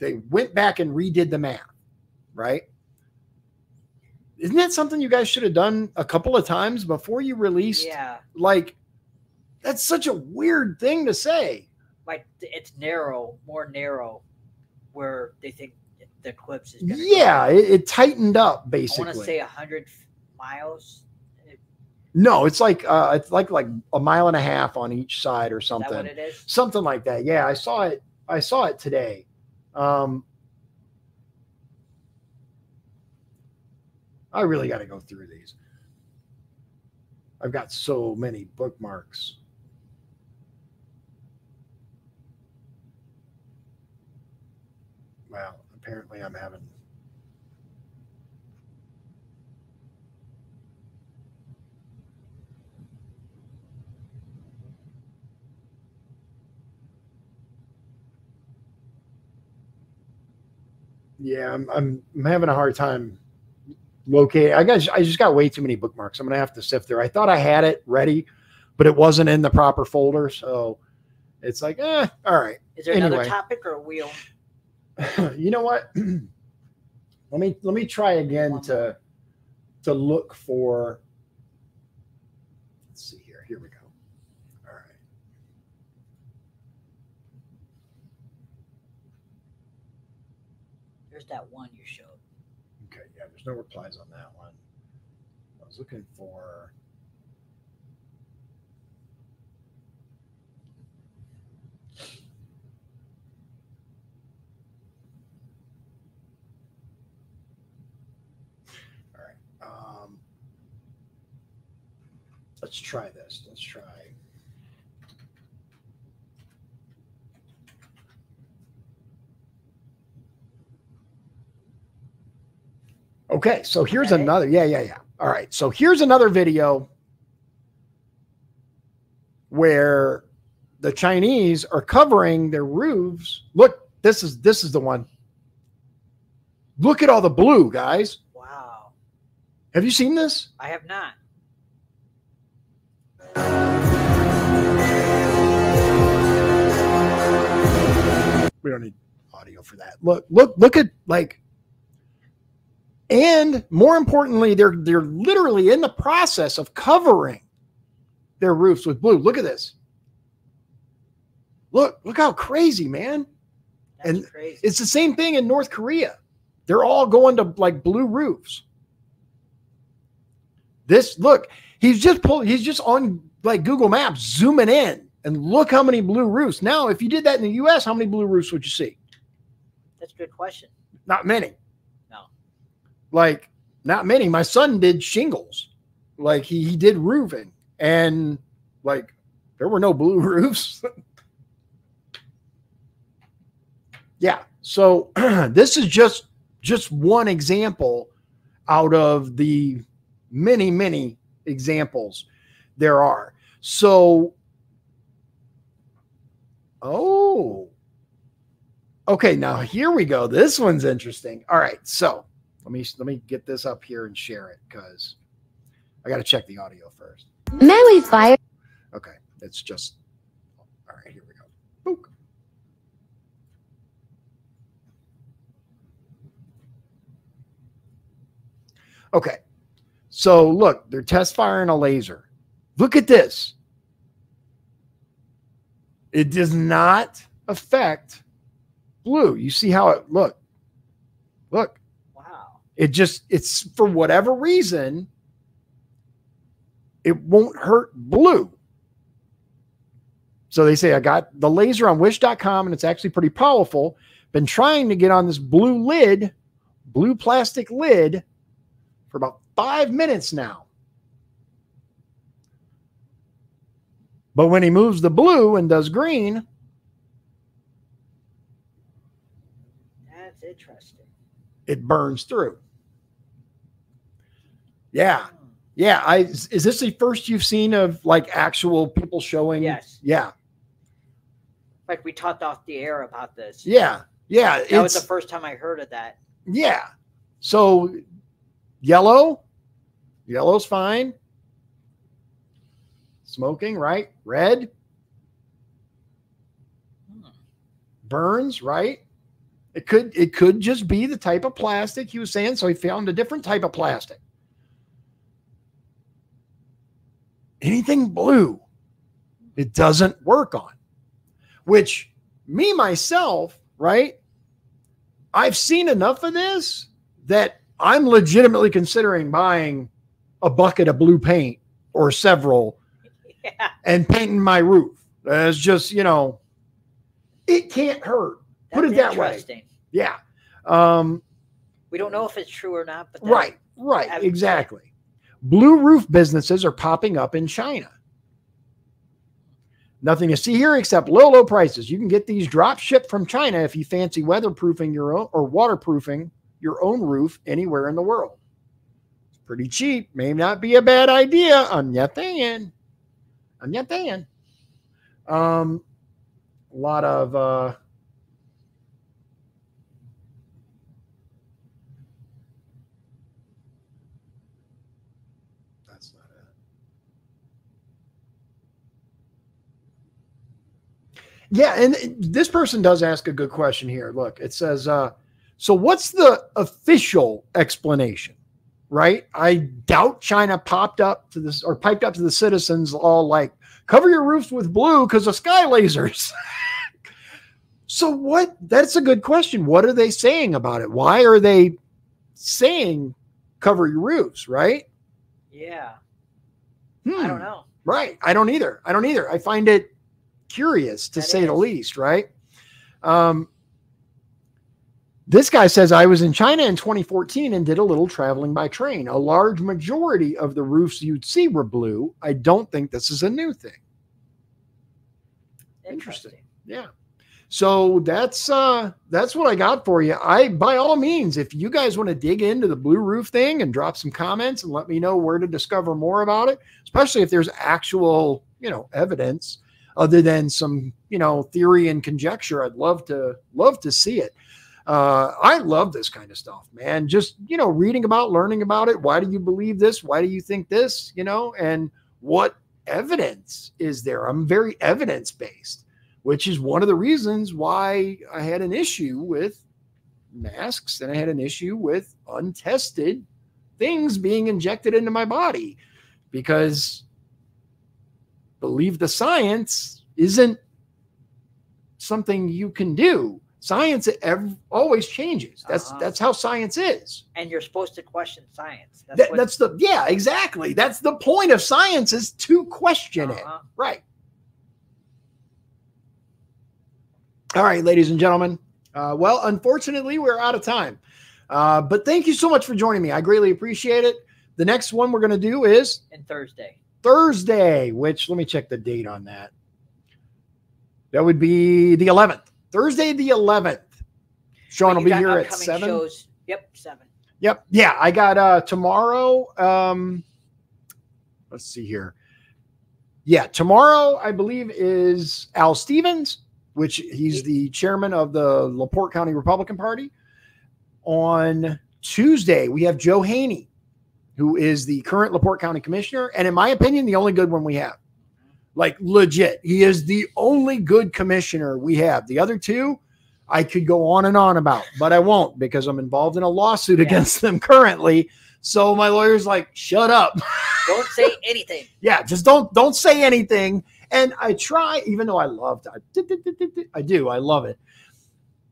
they went back and redid the math, right? Isn't that something you guys should have done a couple of times before you released? Yeah. Like, that's such a weird thing to say. Like, it's more narrow, where they think the eclipse is going to go. It tightened up, basically. I want to say 100 miles. No, it's like a mile and a half on each side or something. Is that what it is? Something like that. Yeah, I saw it today. I really got to go through these. I've got so many bookmarks. Well, apparently I'm having... Yeah, I'm having a hard time locating. I just got way too many bookmarks. I'm going to have to sift through. I thought I had it ready, but it wasn't in the proper folder. So it's like, all right. Is there another topic or a wheel? You know what? Let me try again to look for. Let's see here. Here we go. All right. There's that one you showed. Okay, yeah, there's no replies on that one. I was looking for. All right. Let's try this. Let's try. Okay, so here's another. Yeah. All right, so here's another video where the Chinese are covering their roofs. Look, this is the one. Look at all the blue, guys. Wow. Have you seen this? I have not. We don't need audio for that. Look at like. And more importantly, they're literally in the process of covering their roofs with blue. Look at this. Look how crazy, man. That's crazy. It's the same thing in North Korea. They're all going to like blue roofs. He's just on like Google Maps zooming in, and look how many blue roofs. Now, if you did that in the US, how many blue roofs would you see? That's a good question. Not many. No. Like, Not many. My son did shingles. Like he did roofing, and like there were no blue roofs. Yeah. So this is just one example out of the many, many examples there are. So, oh, okay. Now here we go. This one's interesting. All right. So let me get this up here and share it because I got to check the audio first. May we fire? Okay. It's just, all right, here we go. Book. Okay. So look, they're test firing a laser. Look at this. It does not affect blue. You see how it look. Wow. It's for whatever reason, it won't hurt blue. So they say, I got the laser on wish.com and it's actually pretty powerful. Been trying to get on this blue plastic lid for about 5 minutes now. But when he moves the blue and does green, that's interesting. It burns through. Yeah. Yeah. Is this the first you've seen of like actual people showing? Yes. Yeah. Like we talked off the air about this. Yeah. Yeah. That was the first time I heard of that. Yeah. So yellow's fine. Smoking, right? Red. Burns, right? It could just be the type of plastic he was saying. So he found a different type of plastic. Anything blue, it doesn't work on. Which me, myself, right? I've seen enough of this that I'm legitimately considering buying a bucket of blue paint or several and painting my roof. It's just, it can't hurt. Put it that way. Yeah. We don't know if it's true or not, but right, exactly. Blue roof businesses are popping up in China. Nothing to see here except low prices. You can get these drop shipped from China if you fancy weatherproofing your own or waterproofing your own roof anywhere in the world. It's pretty cheap. May not be a bad idea. I'm not saying. A lot of that's not it. Yeah, and this person does ask a good question here. Look, it says, so what's the official explanation? Right? I doubt China piped up to the citizens all like, cover your roofs with blue because of sky lasers. So that's a good question. What are they saying about it? Why are they saying cover your roofs, right? Yeah. I don't know. Right. I don't either. I find it curious to say the least, right? This guy says, I was in China in 2014 and did a little traveling by train. A large majority of the roofs you'd see were blue. I don't think this is a new thing. Interesting. Yeah. So that's what I got for you. By all means, if you guys want to dig into the blue roof thing and drop some comments and let me know where to discover more about it, especially if there's actual, evidence other than some, theory and conjecture, I'd love to see it. I love this kind of stuff, man. Just, reading about, learning about it. Why do you believe this? Why do you think this? And what evidence is there? I'm very evidence-based, which is one of the reasons why I had an issue with masks and I had an issue with untested things being injected into my body, because believe the science isn't something you can do. Science always changes. That's how science is. And you're supposed to question science. Exactly. That's the point of science, is to question it. Right. All right, ladies and gentlemen. Well, unfortunately, we're out of time. But thank you so much for joining me. I greatly appreciate it. The next one we're going to do is Thursday, which let me check the date on that. That would be the 11th. Thursday, the 11th. Shawn will be here at 7. Shows. Yep, 7. Yep. Yeah, I got tomorrow. Let's see here. Yeah, tomorrow, I believe, is Al Stevens, which he's the chairman of the LaPorte County Republican Party. On Tuesday, we have Joe Haney, who is the current LaPorte County Commissioner, and in my opinion, the only good one we have. Like, legit. He is the only good commissioner we have. The other two, I could go on and on about, but I won't because I'm involved in a lawsuit against them currently. So my lawyer's like, shut up. Don't say anything. Yeah, just don't say anything. And I try, even though I love it. I do. I love it.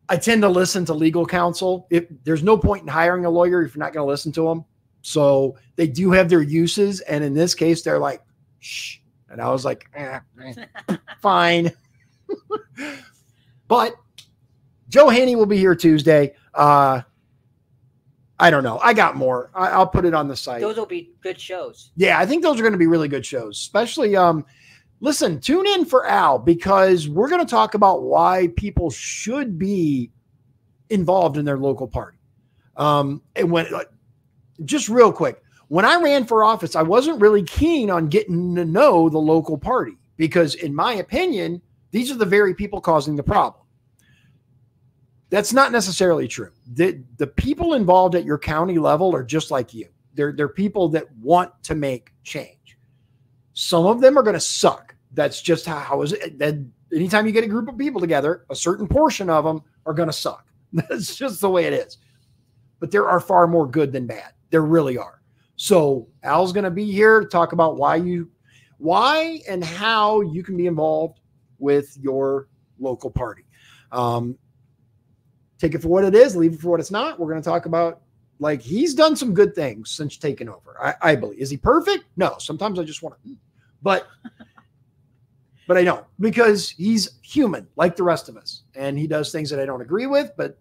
I tend to listen to legal counsel. There's no point in hiring a lawyer if you're not going to listen to them. So they do have their uses. And in this case, they're like, shh. And I was like, fine. But Joe Haney will be here Tuesday. I don't know. I got more. I'll put it on the site. Those will be good shows. Yeah, I think those are going to be really good shows, especially listen, tune in for Al because we're going to talk about why people should be involved in their local party. And when just real quick, when I ran for office, I wasn't really keen on getting to know the local party because in my opinion, these are the very people causing the problem. That's not necessarily true. The people involved at your county level are just like you. They're people that want to make change. Some of them are going to suck. That's just how is it. Then anytime you get a group of people together, a certain portion of them are going to suck. That's just the way it is. But there are far more good than bad. There really are. So Al's going to be here to talk about why and how you can be involved with your local party. Take it for what it is, leave it for what it's not. We're going to talk about, like, he's done some good things since taking over. I believe. Is he perfect? No. Sometimes I just want to, but I don't because he's human like the rest of us. And he does things that I don't agree with, but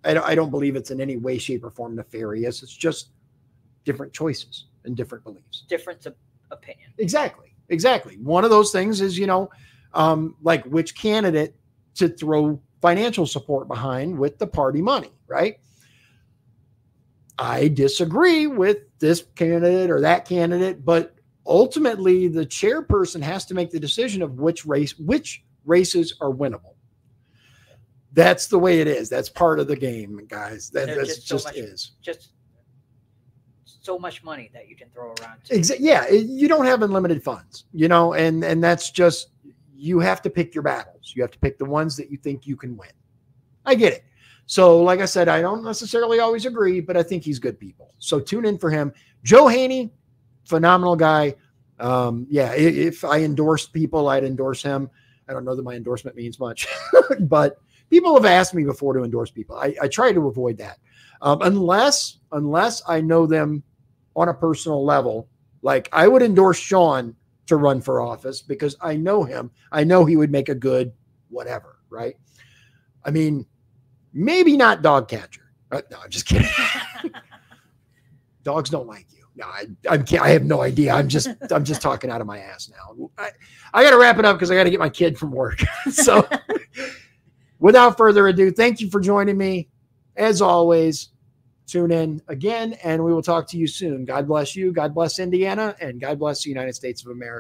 I don't believe it's in any way, shape, or form nefarious. It's just different choices and different beliefs. Difference of opinion. Exactly. One of those things is, like which candidate to throw financial support behind with the party money, right? I disagree with this candidate or that candidate, but ultimately the chairperson has to make the decision of which races are winnable. That's the way it is. That's part of the game, guys. That's just so much money that you can throw around. Yeah, you don't have unlimited funds, and that's just, you have to pick your battles. You have to pick the ones that you think you can win. I get it. So like I said, I don't necessarily always agree, but I think he's good people. So tune in for him. Joe Haney, phenomenal guy. Yeah, if I endorsed people, I'd endorse him. I don't know that my endorsement means much, but people have asked me before to endorse people. I try to avoid that. Unless I know them on a personal level. Like I would endorse Shawn to run for office because I know him. I know he would make a good whatever, right? I mean, maybe not dog catcher. No, I'm just kidding. Dogs don't like you. No, I have no idea. I'm just talking out of my ass now. I got to wrap it up because I got to get my kid from work. So without further ado, thank you for joining me. As always, tune in again, and we will talk to you soon. God bless you. God bless Indiana, and God bless the United States of America.